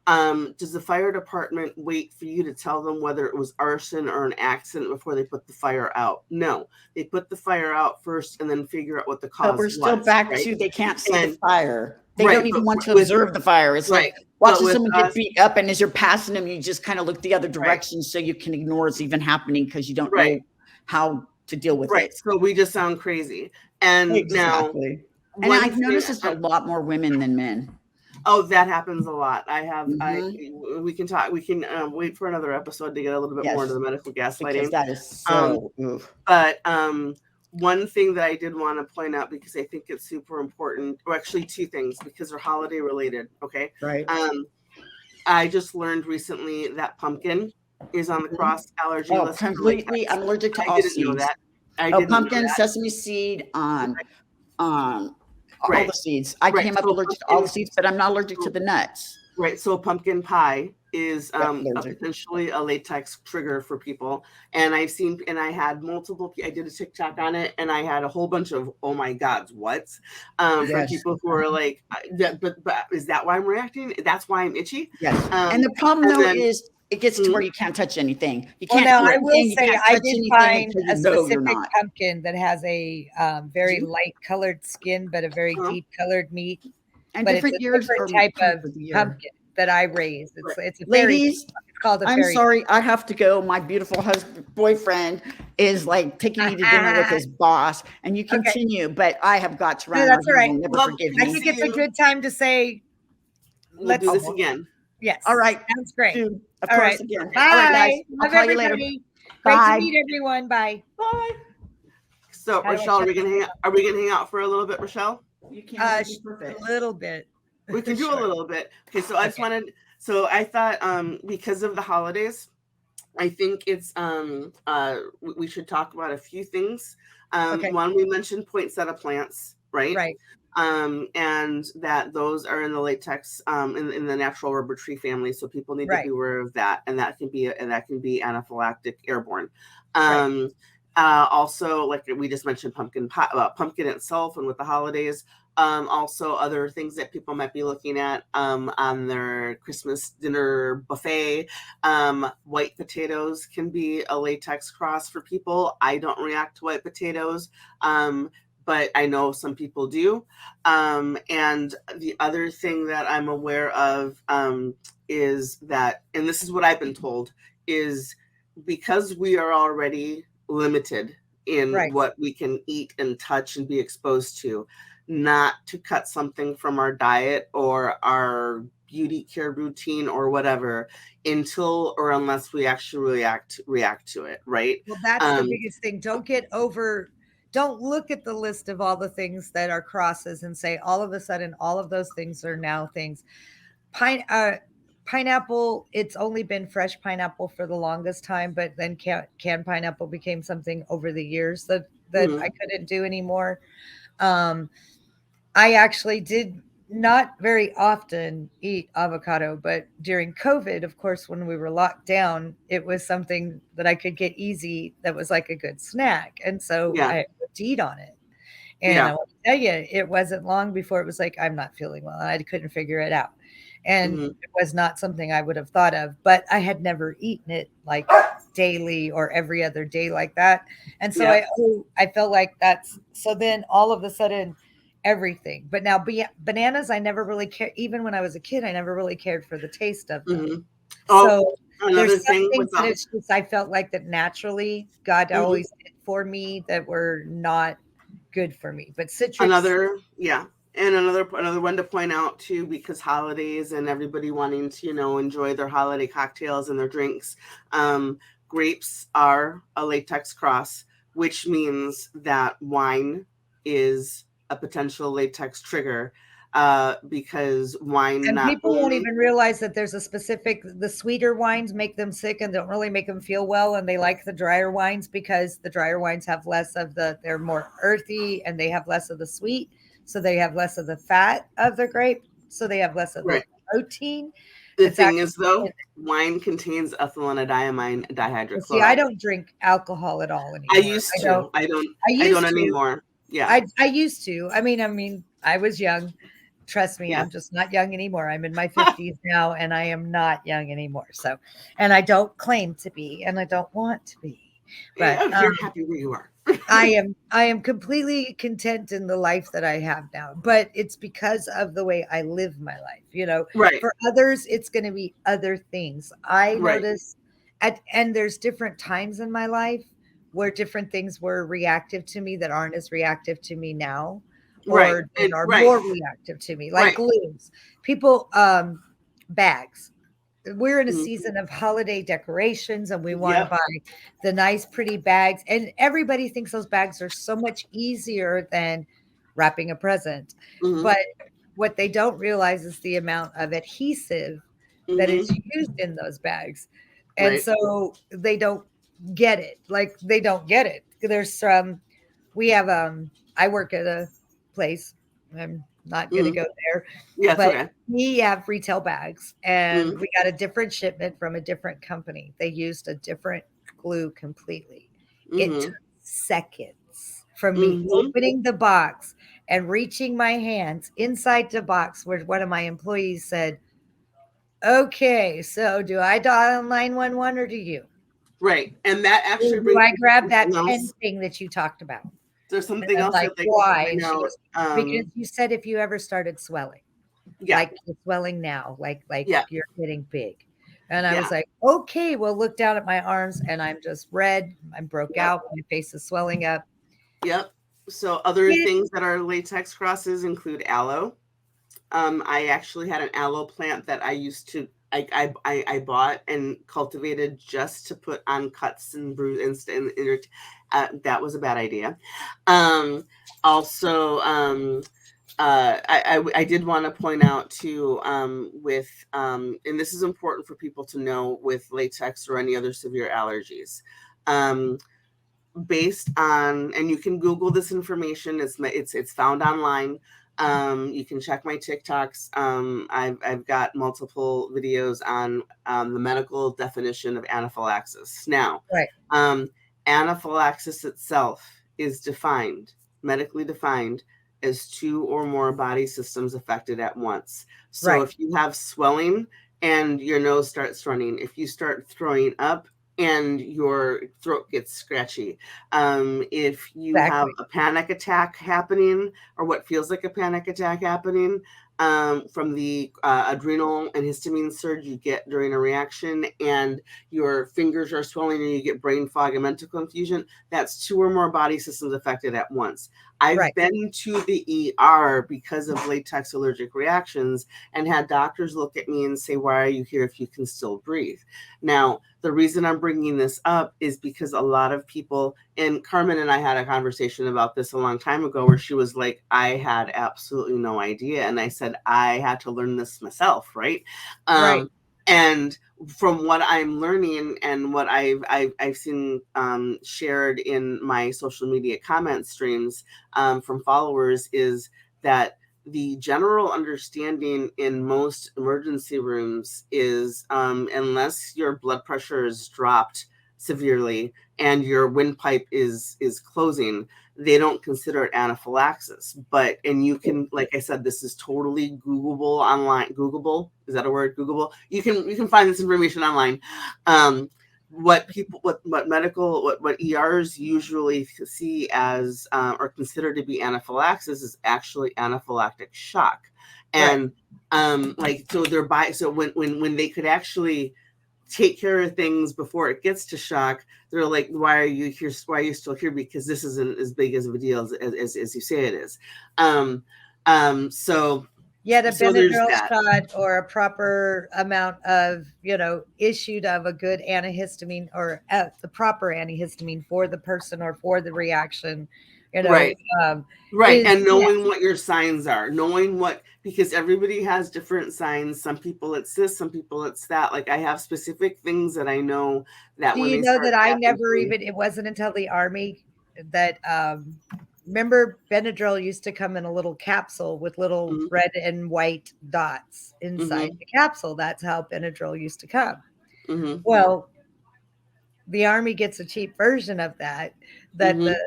does the fire department wait for you to tell them whether it was arson or an accident before they put the fire out? No, they put the fire out first and then figure out what the cause was. But we're still back to, they can't see the fire. They don't even want to observe the fire. It's like watching someone get beat up, and as you're passing them, you just kind of look the other direction so you can ignore it's even happening, because you don't know how to deal with it. So we just sound crazy. And now, and I've noticed it's a lot more women than men. Oh, that happens a lot. We can talk. We can wait for another episode to get a little bit more into the medical gaslighting. Because that is so. But one thing that I did want to point out, because I think it's super important, or actually two things, because they're holiday related. Okay. Right. I just learned recently that pumpkin is on the cross allergy list. Completely. I'm allergic to all seeds. Know that. Pumpkin, sesame seed, all the seeds. I came up allergic to all the seeds, but I'm not allergic to the nuts. Right. So pumpkin pie is potentially a latex trigger for people. And I had multiple, I did a TikTok on it, and I had a whole bunch of, oh my God, what? From people who are like, but is that why I'm reacting? That's why I'm itchy? Yes. And the problem though is it gets to where you can't touch anything. You Well, can't now do I will anything. You say can't I touch did anything find until a you know you're specific not. pumpkin that has a very you? light colored skin, but a very Uh-huh. deep colored meat. And But it's a different years different or type times of of the year. pumpkin that I raise. Right. It's a fairy. Ladies, It's called a I'm fairy. sorry, I have to go. My beautiful husband, boyfriend is like taking me to dinner with his boss, and you Okay. continue, but I have got to No, run or that's he all right. will never Well, forgive I good me. think see it's a you. good time to say, We'll do let's, this again. yes. All right. Sounds great. Dude, of All course, right. again. Bye. All right, guys. I'll Love call you later. everybody. Great to Bye. meet everyone. Bye. Bye. So, How do I Rachelle, shut this thing are we gonna hang out for a little bit, Rachelle? You can't be A perfect. little bit. We can do Sure. a little bit. Okay, so I just Okay. wanted. So I thought, because of the holidays, I think it's we should talk about a few things. Okay. One, we mentioned poinsettia plants, right? Right. And that those are in the latex, in the natural rubber tree family, so people need to Right. be aware of that, and that can be anaphylactic airborne. Right. Also, like we just mentioned, pumpkin itself, and with the holidays. Also, other things that people might be looking at on their Christmas dinner buffet. White potatoes can be a latex cross for people. I don't react to white potatoes, but I know some people do. And the other thing that I'm aware of is that, and this is what I've been told, is because we are already limited in Right. what we can eat and touch and be exposed to, not to cut something from our diet or our beauty care routine or whatever until or unless we actually react to it, right? Well, that's the biggest thing. Don't look at the list of all the things that are crosses and say all of a sudden all of those things are now things. Pineapple, it's only been fresh pineapple for the longest time, but then canned pineapple became something over the years that I couldn't do anymore. I actually did not very often eat avocado, but during COVID, of course, when we were locked down, it was something that I could get easy that was like a good snack. And so Yeah. I would eat on it. And I want to tell you, it wasn't long before it was like, I'm not feeling well. I couldn't figure it out. And it was not something I would have thought of, but I had never eaten it like daily or every other day like that. And so I felt like so then all of a sudden, everything. But now bananas, I never really cared. Even when I was a kid, I never really cared for the taste of them. So there's some things that it's just, I felt like that naturally God always did for me that were not good for me. But citrus. Another one to point out too, because holidays and everybody wanting to, enjoy their holiday cocktails and their drinks. Grapes are a latex cross, which means that wine is a potential latex trigger, because wine and not people won't only even realize that there's the sweeter wines make them sick and don't really make them feel well, and they like the drier wines because the drier wines have less of they're more earthy and they have less of the sweet, so they have less of the fat of the grape, so they have less of the protein. The thing is, though, wine contains ethylene dihydrochloride. See, I don't drink alcohol at all anymore. I used to. I don't anymore. Yeah. I used to. I mean, I was young. Trust me, I'm just not young anymore. I'm in my 50s now, and I am not young anymore. So, and I don't claim to be, and I don't want to be. But you're happy where you are. I am completely content in the life that I have now. But it's because of the way I live my life. Right. For others, it's going to be other things. I notice, and there's different times in my life where different things were reactive to me that aren't as reactive to me now. Or are more reactive to me, like glues. People, bags. We're in a season of holiday decorations, and we want to buy the nice, pretty bags. And everybody thinks those bags are so much easier than wrapping a present. But what they don't realize is the amount of adhesive that is used in those bags. And so they don't get it. Like, they don't get it. There's we have I work at a place. I'm not going to go there. But we have retail bags, and we got a different shipment from a different company. They used a different glue completely. It took seconds from me opening the box and reaching my hands inside the box, where one of my employees said, Okay, so do I dial 911 or do you? Right. And that Or actually do brings I me to grab that something pen else. thing that you talked about? There's And something I'm else like, I'd like to why? point And she out. goes, because you said if you ever started swelling, Yeah, like you're swelling now, like yeah, you're getting big. And I was yeah, like, okay, well, look down at my arms and I'm just red. I'm broke yep, out. My face is swelling up. yep. So other It, things that are latex crosses include aloe. I actually had an aloe plant that I used to I bought and cultivated just to put on cuts and bruises that was a bad idea. Um, also, I did want to point out too with and this is important for people to know with latex or any other severe allergies. Um, Based on, and you can Google this information. It's found online. You can check my TikToks. I've got multiple videos on the medical definition of anaphylaxis. Now, right, um, anaphylaxis itself is defined, medically defined, as two or more body systems affected at once. So right, if you have swelling and your nose starts running, if you start throwing up and your throat gets scratchy, if you have exactly. a panic attack happening or what feels like a panic attack happening, from the adrenal and histamine surge you get during a reaction, and your fingers are swelling and you get brain fog and mental confusion, that's two or more body systems affected at once. I've Right, been to the ER because of latex allergic reactions and had doctors look at me and say, why are you here if you can still breathe? Now, the reason I'm bringing this up is because a lot of people, and Karmin and I had a conversation about this a long time ago where she was like, I had absolutely no idea. And I said, I had to learn this myself, right? right. And from what I'm learning and what I've seen shared in my social media comment streams from followers is that the general understanding in most emergency rooms is unless your blood pressure is dropped severely and your windpipe is closing, they don't consider it anaphylaxis. But and you can, like I said, this is totally Googleable online. Googleable, is that a word? Googleable. You can find this information online. What people what medical what ERs usually see as or consider to be anaphylaxis is actually anaphylactic shock. Right. And like so they're by so when they could actually take care of things before it gets to shock, they're like, why are you here, why are you still here, because this isn't as big as of a deal as you say it is. um so Yet a there's Benadryl that. shot or a proper amount of, issued of a good antihistamine or the proper antihistamine for the person or for the reaction, you know, Right. um, Right. is And yeah, knowing what your signs are, knowing what, because everybody has different signs. Some people it's this, some people it's that. Like I have specific things that I know that do when you they know start that I happening never to me. even it wasn't until the army that remember Benadryl used to come in a little capsule with little Mm-hmm, red and white dots inside mm-hmm, the capsule. That's how Benadryl used to come. mm-hmm, Well, the army gets a cheap version of that, that mm-hmm. the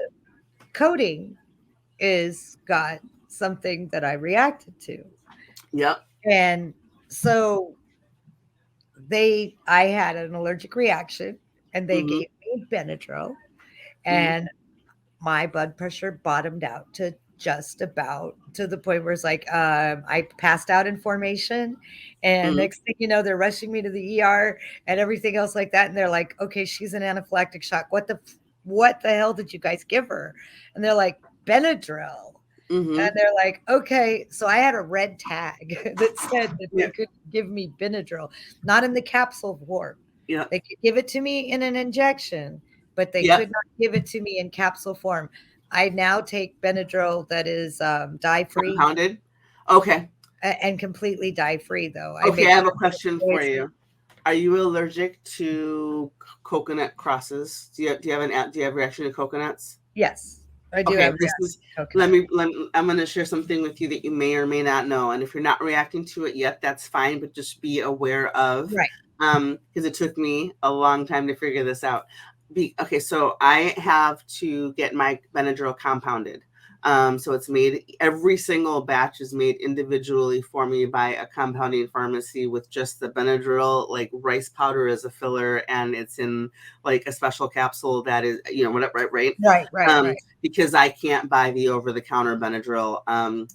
coating is got something that I reacted to. Yep. And so I had an allergic reaction and they Mm-hmm, gave me Benadryl mm-hmm, and my blood pressure bottomed out to just about to the point where it's like I passed out in formation, and mm-hmm. next thing you know, they're rushing me to the ER and everything else like that, and they're like, "Okay, she's in anaphylactic shock. What the hell did you guys give her?" And they're like, "Benadryl." And Mm-hmm. they're like, "Okay." So I had a red tag that said that they Yeah. could give me Benadryl, not in the capsule form. Yeah. They could give it to me in an injection, but they Yeah. could not give it to me in capsule form. I now take Benadryl that is dye-free Compounded. Okay. and completely dye-free, though. I Okay. make I have a sure that question the for boys you. Are you allergic to coconut crosses? Do you have reaction to coconuts? yes, I do Okay, have this reaction is to coconut. I'm going to share something with you that you may or may not know, and if you're not reacting to it yet, that's fine, but just be aware of, Right. because it took me a long time to figure this out. Okay, so I have to get my Benadryl compounded. So it's made, every single batch is made individually for me by a compounding pharmacy with just the Benadryl, like rice powder as a filler, and it's in like a special capsule that is, whatever, right? Right. Because I can't buy the over-the-counter Benadryl.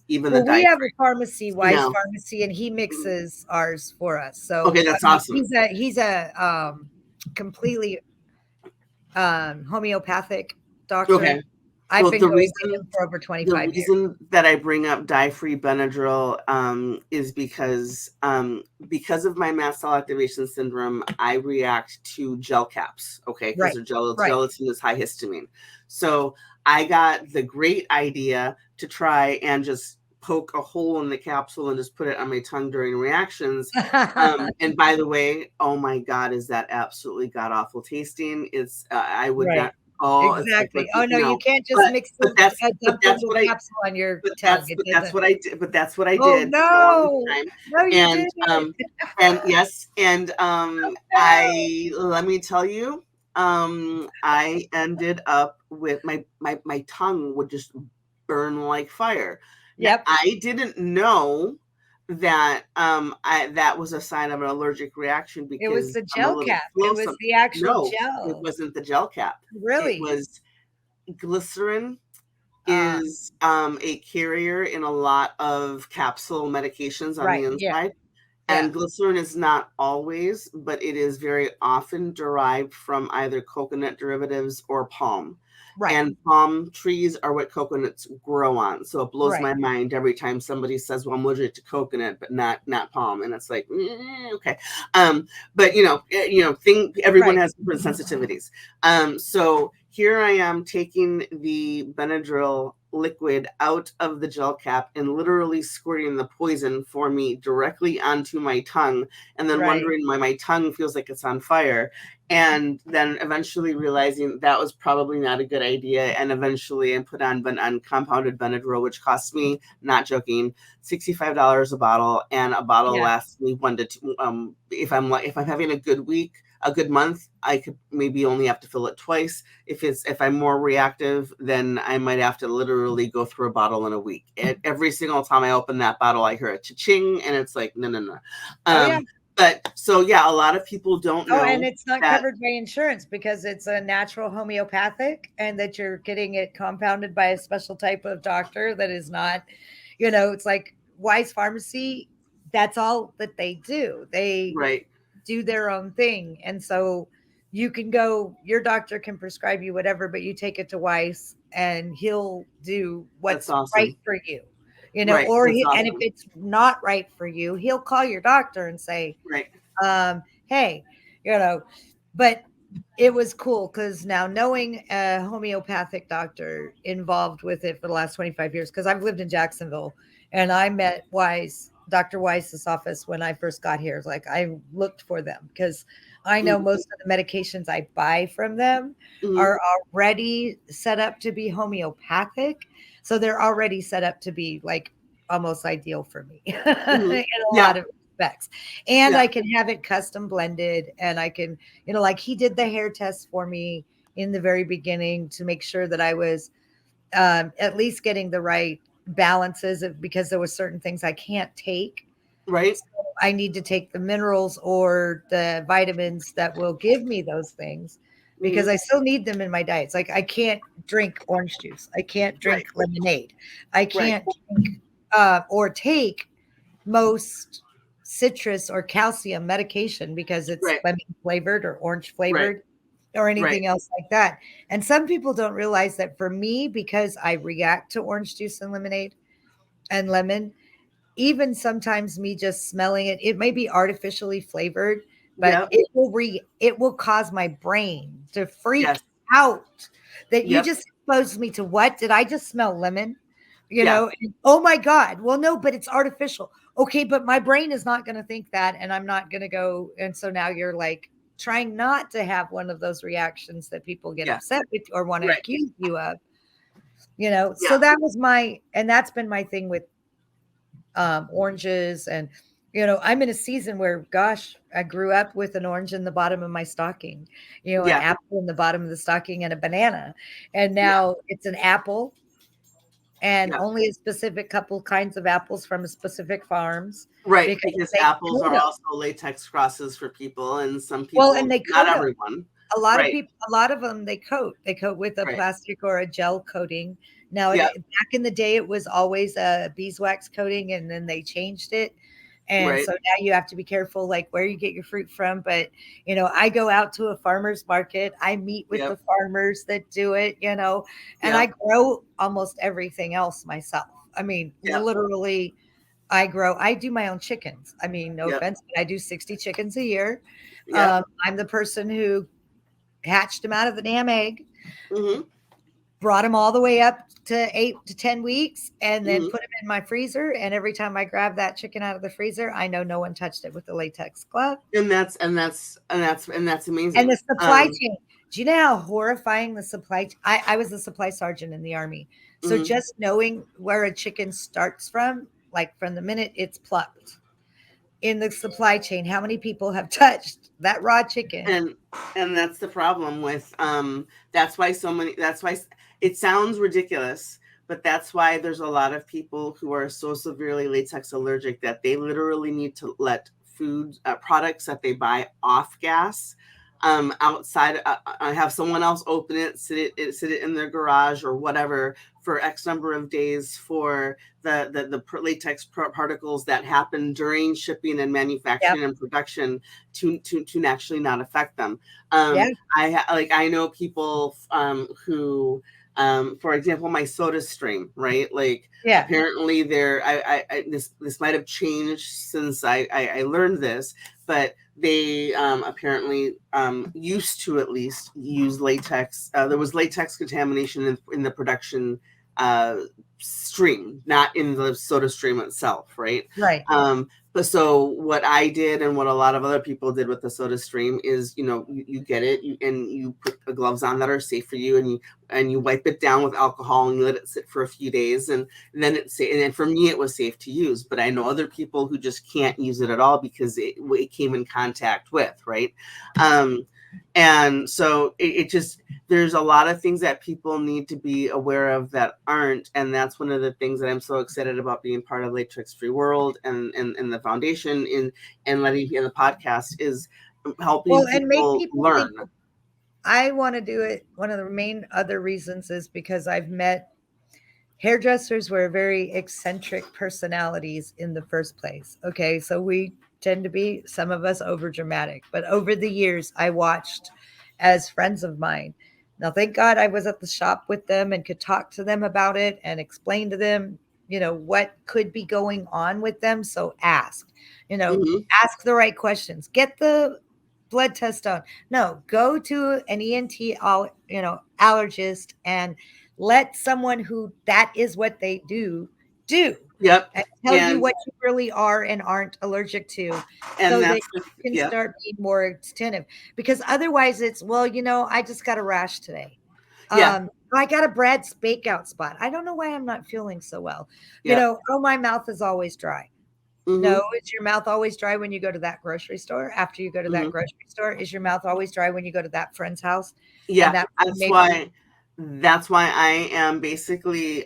Even Well, the we diet. have a pharmacy, Wise No. Pharmacy, and he mixes ours for us. So Okay, that's awesome. He's a completely homeopathic doctor. Okay. I've Well, been the going to reason him for over the 25 years. reason that I bring up dye-free Benadryl is because of my mast cell activation syndrome, I react to gel caps. Okay, because Right. gelatin is high histamine. So I got the great idea to try and just poke a hole in the capsule and just put it on my tongue during reactions. And by the way, oh my God, is that absolutely god awful tasting? It's I would Right. not. Oh, Exactly. it's like, Oh no, you can't just mix but a that's dump what I capsule on your tongue. that's what I did. But that's what I Oh did for a long no, time. no, you And didn't. and yes, and No. I let me tell you, I ended up with my tongue would just burn like fire. Now, Yep. I didn't know that that was a sign of an allergic reaction It was because the I'm a gel little cap. It was explosive. the actual No, it gel. wasn't the gel cap. It Really? was glycerin Uh, is a carrier in a lot of capsule medications on the right. Yeah. inside. Yeah. And glycerin is not always, but it is very often derived from either coconut derivatives or palm. Right. And palm trees are what coconuts grow on. So it blows Right. my mind every time somebody says, well, I'm allergic to coconut, but not palm. And it's like, okay. But everyone Right. has different sensitivities. So here I am taking the Benadryl liquid out of the gel cap and literally squirting the poison for me directly onto my tongue, and then Right. wondering why my tongue feels like it's on fire, and then eventually realizing that was probably not a good idea, and eventually I put on compounded Benadryl, which costs me, not joking, $65 a bottle, and a bottle Yeah. lasts me 1 to 2. If I'm having a good week, a good month, I could maybe only have to fill it twice. If I'm more reactive, then I might have to literally go through a bottle in a week. Every single time I open that bottle, I hear a cha-ching, and it's like, no. Oh, yeah. But so yeah, a lot of people don't know. Oh, and it's not that, covered by insurance because it's a natural homeopathic, and that you're getting it compounded by a special type of doctor that is not, it's like Wise Pharmacy. That's all that they do. They right. do their own thing. And so you can go, your doctor can prescribe you whatever, but you take it to Weiss and he'll do what's That's awesome. right for you, Right. or That's and if awesome. it's not right for you, he'll call your doctor and say, Right. Hey, but it was cool because now knowing a homeopathic doctor involved with it for the last 25 years, because I've lived in Jacksonville and I met Dr. Weiss's office when I first got here. It's like I looked for them because I know most of the medications I buy from them are already set up to be homeopathic. So they're already set up to be like almost ideal for me in a lot of respects. And I can have it custom blended, and I can, like he did the hair test for me in the very beginning to make sure that I was at least getting the right balances because there were certain things I can't take. Right. So I need to take the minerals or the vitamins that will give me those things because I still need them in my diet. It's like I can't drink orange juice. I can't drink lemonade. I can't drink or take most citrus or calcium medication because it's lemon flavored or orange flavored or anything else like that. And some people don't realize that for me, because I react to orange juice and lemonade and lemon, even sometimes me just smelling it, it may be artificially flavored, but it will cause my brain to freak out that you just exposed me to what? Did I just smell lemon? And, oh my God. Well, no, but it's artificial. Okay, but my brain is not going to think that, and I'm not going to go. And so now you're like trying not to have one of those reactions that people get upset with or want to accuse you of. So that was and that's been my thing with oranges. And I'm in a season where, gosh, I grew up with an orange in the bottom of my stocking, an apple in the bottom of the stocking and a banana, and now it's an apple and Yeah. only a specific couple kinds of apples from a specific farms. Right, because they apples coat are 'em. also latex crosses for people, and some Well, people, and they not coat 'em. everyone. A lot of Right, people, a lot of them, they coat. They coat with a right. plastic or a gel coating. Now, Yeah, back in the day, it was always a beeswax coating, and then they changed it. And right. so now you have to be careful, like where you get your fruit from. But I go out to a farmer's market. I meet with the Yep, farmers that do it. And I yep, grow almost everything else myself. I mean, yep, literally, I do my own chickens. I mean, no yep. offense, but I do 60 chickens a year. Yep. I'm the person who hatched them out of the damn egg, Mm-hmm. brought them all the way up to 8 to 10 weeks, and then Mm-hmm. put them in my freezer. And every time I grab that chicken out of the freezer, I know no one touched it with a latex glove. And that's And amazing. the supply chain. Do you know how horrifying the supply? I was a supply sergeant in the Army, so Mhm. just knowing where a chicken starts from, like from the minute it's plucked in the supply chain, how many people have touched that raw chicken? And that's the problem with that's why it sounds ridiculous, but that's why there's a lot of people who are so severely latex allergic that they literally need to let food products that they buy off gas outside, have someone else open it, sit it in their garage or whatever for X number of days for the latex particles that happen during shipping and manufacturing and production to actually not affect them. Yeah. I know people who for example, my soda stream, right? Like Yeah. apparently this might have changed since I learned this, but they apparently used to at least use latex. There was latex contamination in the production stream, not in the soda stream itself, right? Right. But so what I did and what a lot of other people did with the soda stream is, you get it and you put the gloves on that are safe for you, and you wipe it down with alcohol and you let it sit for a few days, and then and then for me it was safe to use. But I know other people who just can't use it at all because it came in contact with, right? And so it just, there's a lot of things that people need to be aware of that aren't, and that's one of the things that I'm so excited about being part of Latex Free World and the foundation and letting in the podcast is helping And make people people learn. think. I want to do it. One of the main other reasons is because I've met hairdressers were very eccentric personalities in the first place. Okay, so we tend to be, some of us, over dramatic, but over the years I watched as friends of mine. Now thank God I was at the shop with them and could talk to them about it and explain to them what could be going on with them. So ask ask the right questions, get the blood test done. No, go to an ENT allergist and let someone who that is what they do Yep. and tell you And what you really are and aren't allergic to, and so that that's you can yeah. start being more attentive. Because otherwise it's, I just got a rash today. Yeah. I got a Brad's Bakeout spot. I don't know why I'm not feeling so well. Yeah. Oh, my mouth is always dry. Mm-hmm. No, is your mouth always dry when you go to that grocery store? After you go to that Mm-hmm. grocery store, is your mouth always dry when you go to that friend's house? Yeah, And that's why I'm essentially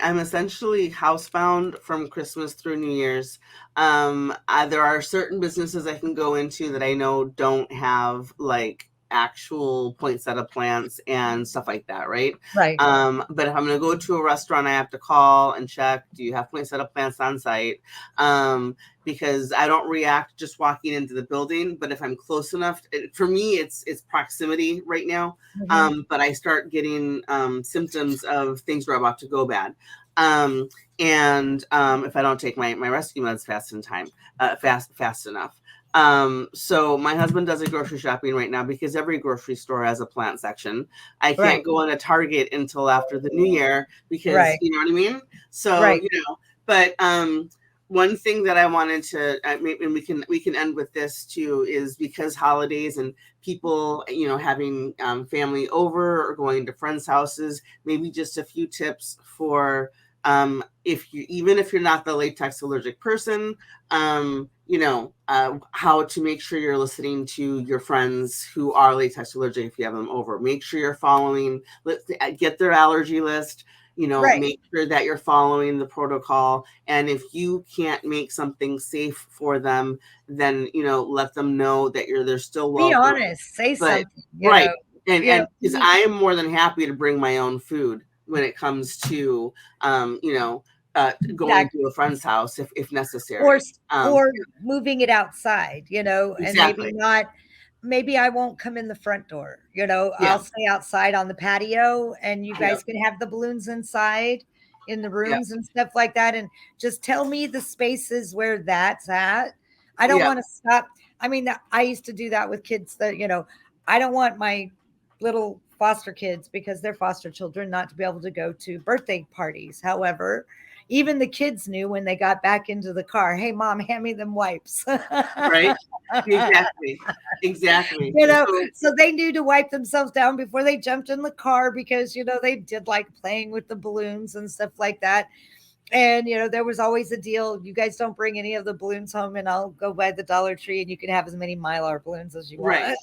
housebound from Christmas through New Year's. There are certain businesses I can go into that I know don't have like actual poinsettia plants and stuff like that, right? right. But if I'm going to go to a restaurant, I have to call and check, do you have poinsettia plants on site? Because I don't react just walking into the building, but if I'm close enough, for me, it's proximity right now. Mhm. But I start getting symptoms of things are about to go bad. And if I don't take my rescue meds fast enough. So my husband does a grocery shopping right now because every grocery store has a plant section. I can't Right. go in a Target until after the new year because Right. you know what I mean? So, Right. But one thing that I wanted to, and we can end with this too, is because holidays and people, having family over or going to friends' houses, maybe just a few tips for even if you're not the latex allergic person, how to make sure you're listening to your friends who are latex allergic if you have them over. Make sure you're following, get their allergy list. Right. make sure that you're following the protocol. And if you can't make something safe for them, then, let them know that they're still Be welcome. honest. Say But something. right. And because you- I am more than happy to bring my own food when it comes to, going to a friend's house if necessary. or moving it outside, and Exactly. maybe I won't come in the front door, Yeah. I'll stay outside on the patio and you Yep. guys can have the balloons inside in the rooms Yep. and stuff like that. And just tell me the spaces where that's at. I don't Yep. want to stop. I mean, I used to do that with kids that, I don't want my little foster kids, because they're foster children, not to be able to go to birthday parties. However, even the kids knew when they got back into the car, hey, mom, hand me them wipes. Right. Exactly. So they knew to wipe themselves down before they jumped in the car, because, they did like playing with the balloons and stuff like that. And, there was always a deal. You guys don't bring any of the balloons home, and I'll go by the Dollar Tree and you can have as many Mylar balloons as you want.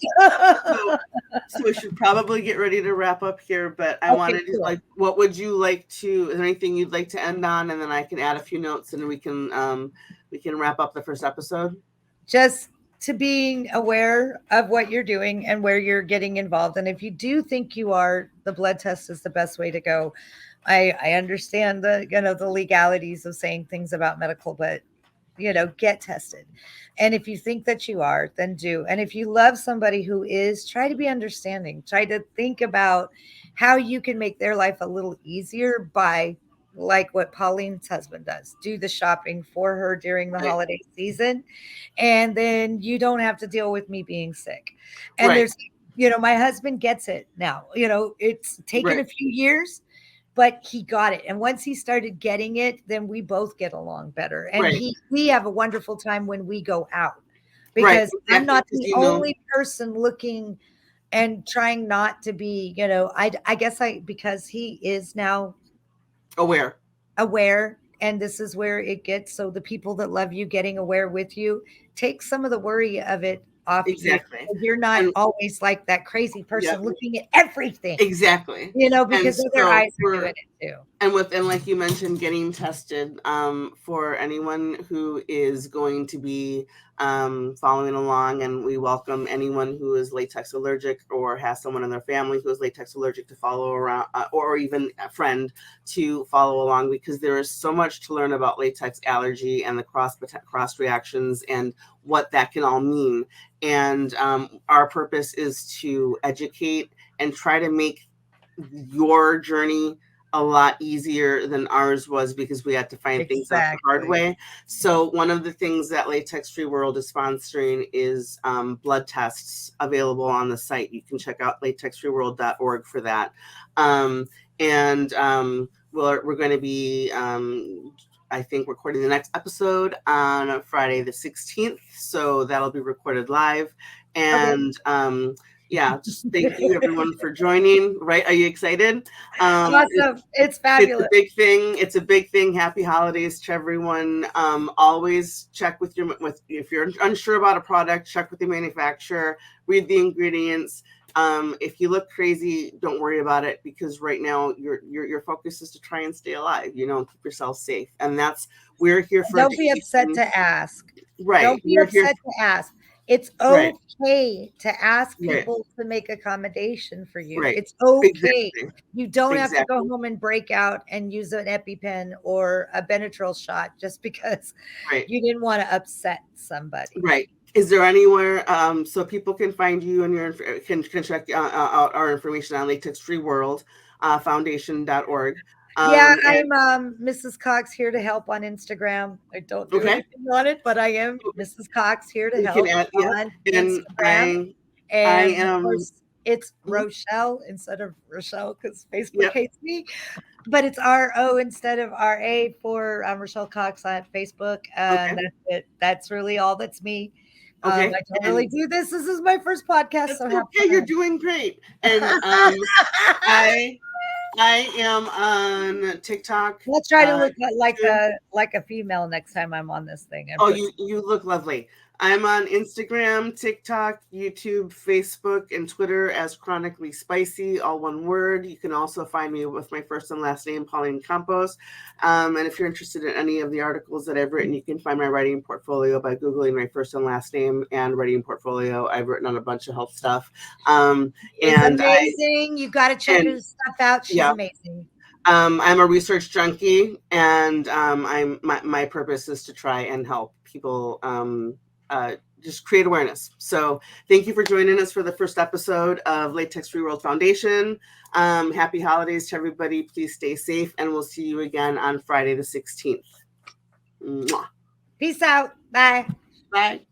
So we should probably get ready to wrap up here, but I wanted to what would you like to, is there anything you'd like to end on? And then I can add a few notes and we can wrap up the first episode. Just to being aware of what you're doing and where you're getting involved. And if you do think you are, the blood test is the best way to go. I understand the legalities of saying things about medical, but get tested. And if you think that you are, then do. And if you love somebody who is, try to be understanding. Try to think about how you can make their life a little easier by, like what Pauline's husband does, do the shopping for her during the holiday season. And then you don't have to deal with me being sick. And there's, my husband gets it now. It's taken a few years, but he got it. And once he started getting it, then we both get along better. And we have a wonderful time when we go out, because I'm not the only person looking and trying not to be, I guess because he is now aware. And this is where it gets. So the people that love you getting aware with you, take some of the worry of it off. Exactly. You're not always like that crazy person looking at everything. Exactly. Because their eyes are doing it too. And like you mentioned, getting tested, for anyone who is going to be following along, and we welcome anyone who is latex allergic or has someone in their family who is latex allergic to follow around, or even a friend to follow along, because there is so much to learn about latex allergy and the cross reactions and what that can all mean. And our purpose is to educate and try to make your journey a lot easier than ours was, because we had to find things out the hard way. So one of the things that Latex Free World is sponsoring is blood tests available on the site. You can check out latexfreeworld.org for that. We're going to be, I think, recording the next episode on Friday the 16th. So that'll be recorded live. And just thank you everyone for joining. Right? Are you excited? Awesome. It's fabulous. It's a big thing. Happy holidays to everyone. Always check if you're unsure about a product, check with the manufacturer, read the ingredients. If you look crazy, don't worry about it, because right now your focus is to try and stay alive, and keep yourself safe. And we're here for. Don't be upset to ask. Right. Don't be upset to ask. It's okay to ask people to make accommodation for you. It's okay. Exactly. You don't have to go home and break out and use an EpiPen or a Benadryl shot just because you didn't want to upset somebody. Right. Is there anywhere so people can find you and can check out our information on Latex Free World Foundation.org? I'm Mrs. Cox here to help on Instagram. I don't do anything on it, but I am Mrs. Cox here to help on Instagram. And of course, it's Rachelle instead of Rachelle, because Facebook hates me. But it's RO instead of RA for Rachelle Cox on Facebook. That's it. That's really all. That's me. I don't really do this. This is my first podcast. So you're doing great. And I am on TikTok. Let's try to look YouTube. like a female next time I'm on this thing. Oh, you look lovely. I'm on Instagram, TikTok, YouTube, Facebook, and Twitter as Chronically Spicy, all one word. You can also find me with my first and last name, Pauline Campos. And if you're interested in any of the articles that I've written, you can find my writing portfolio by Googling my first and last name and writing portfolio. I've written on a bunch of health stuff. It's amazing. You got to check her stuff out. She's amazing. I'm a research junkie, and my purpose is to try and help people just create awareness. So thank you for joining us for the first episode of Latex Free World Foundation. Happy holidays to everybody. Please stay safe, and we'll see you again on Friday the 16th. Mwah. Peace out. Bye. Bye.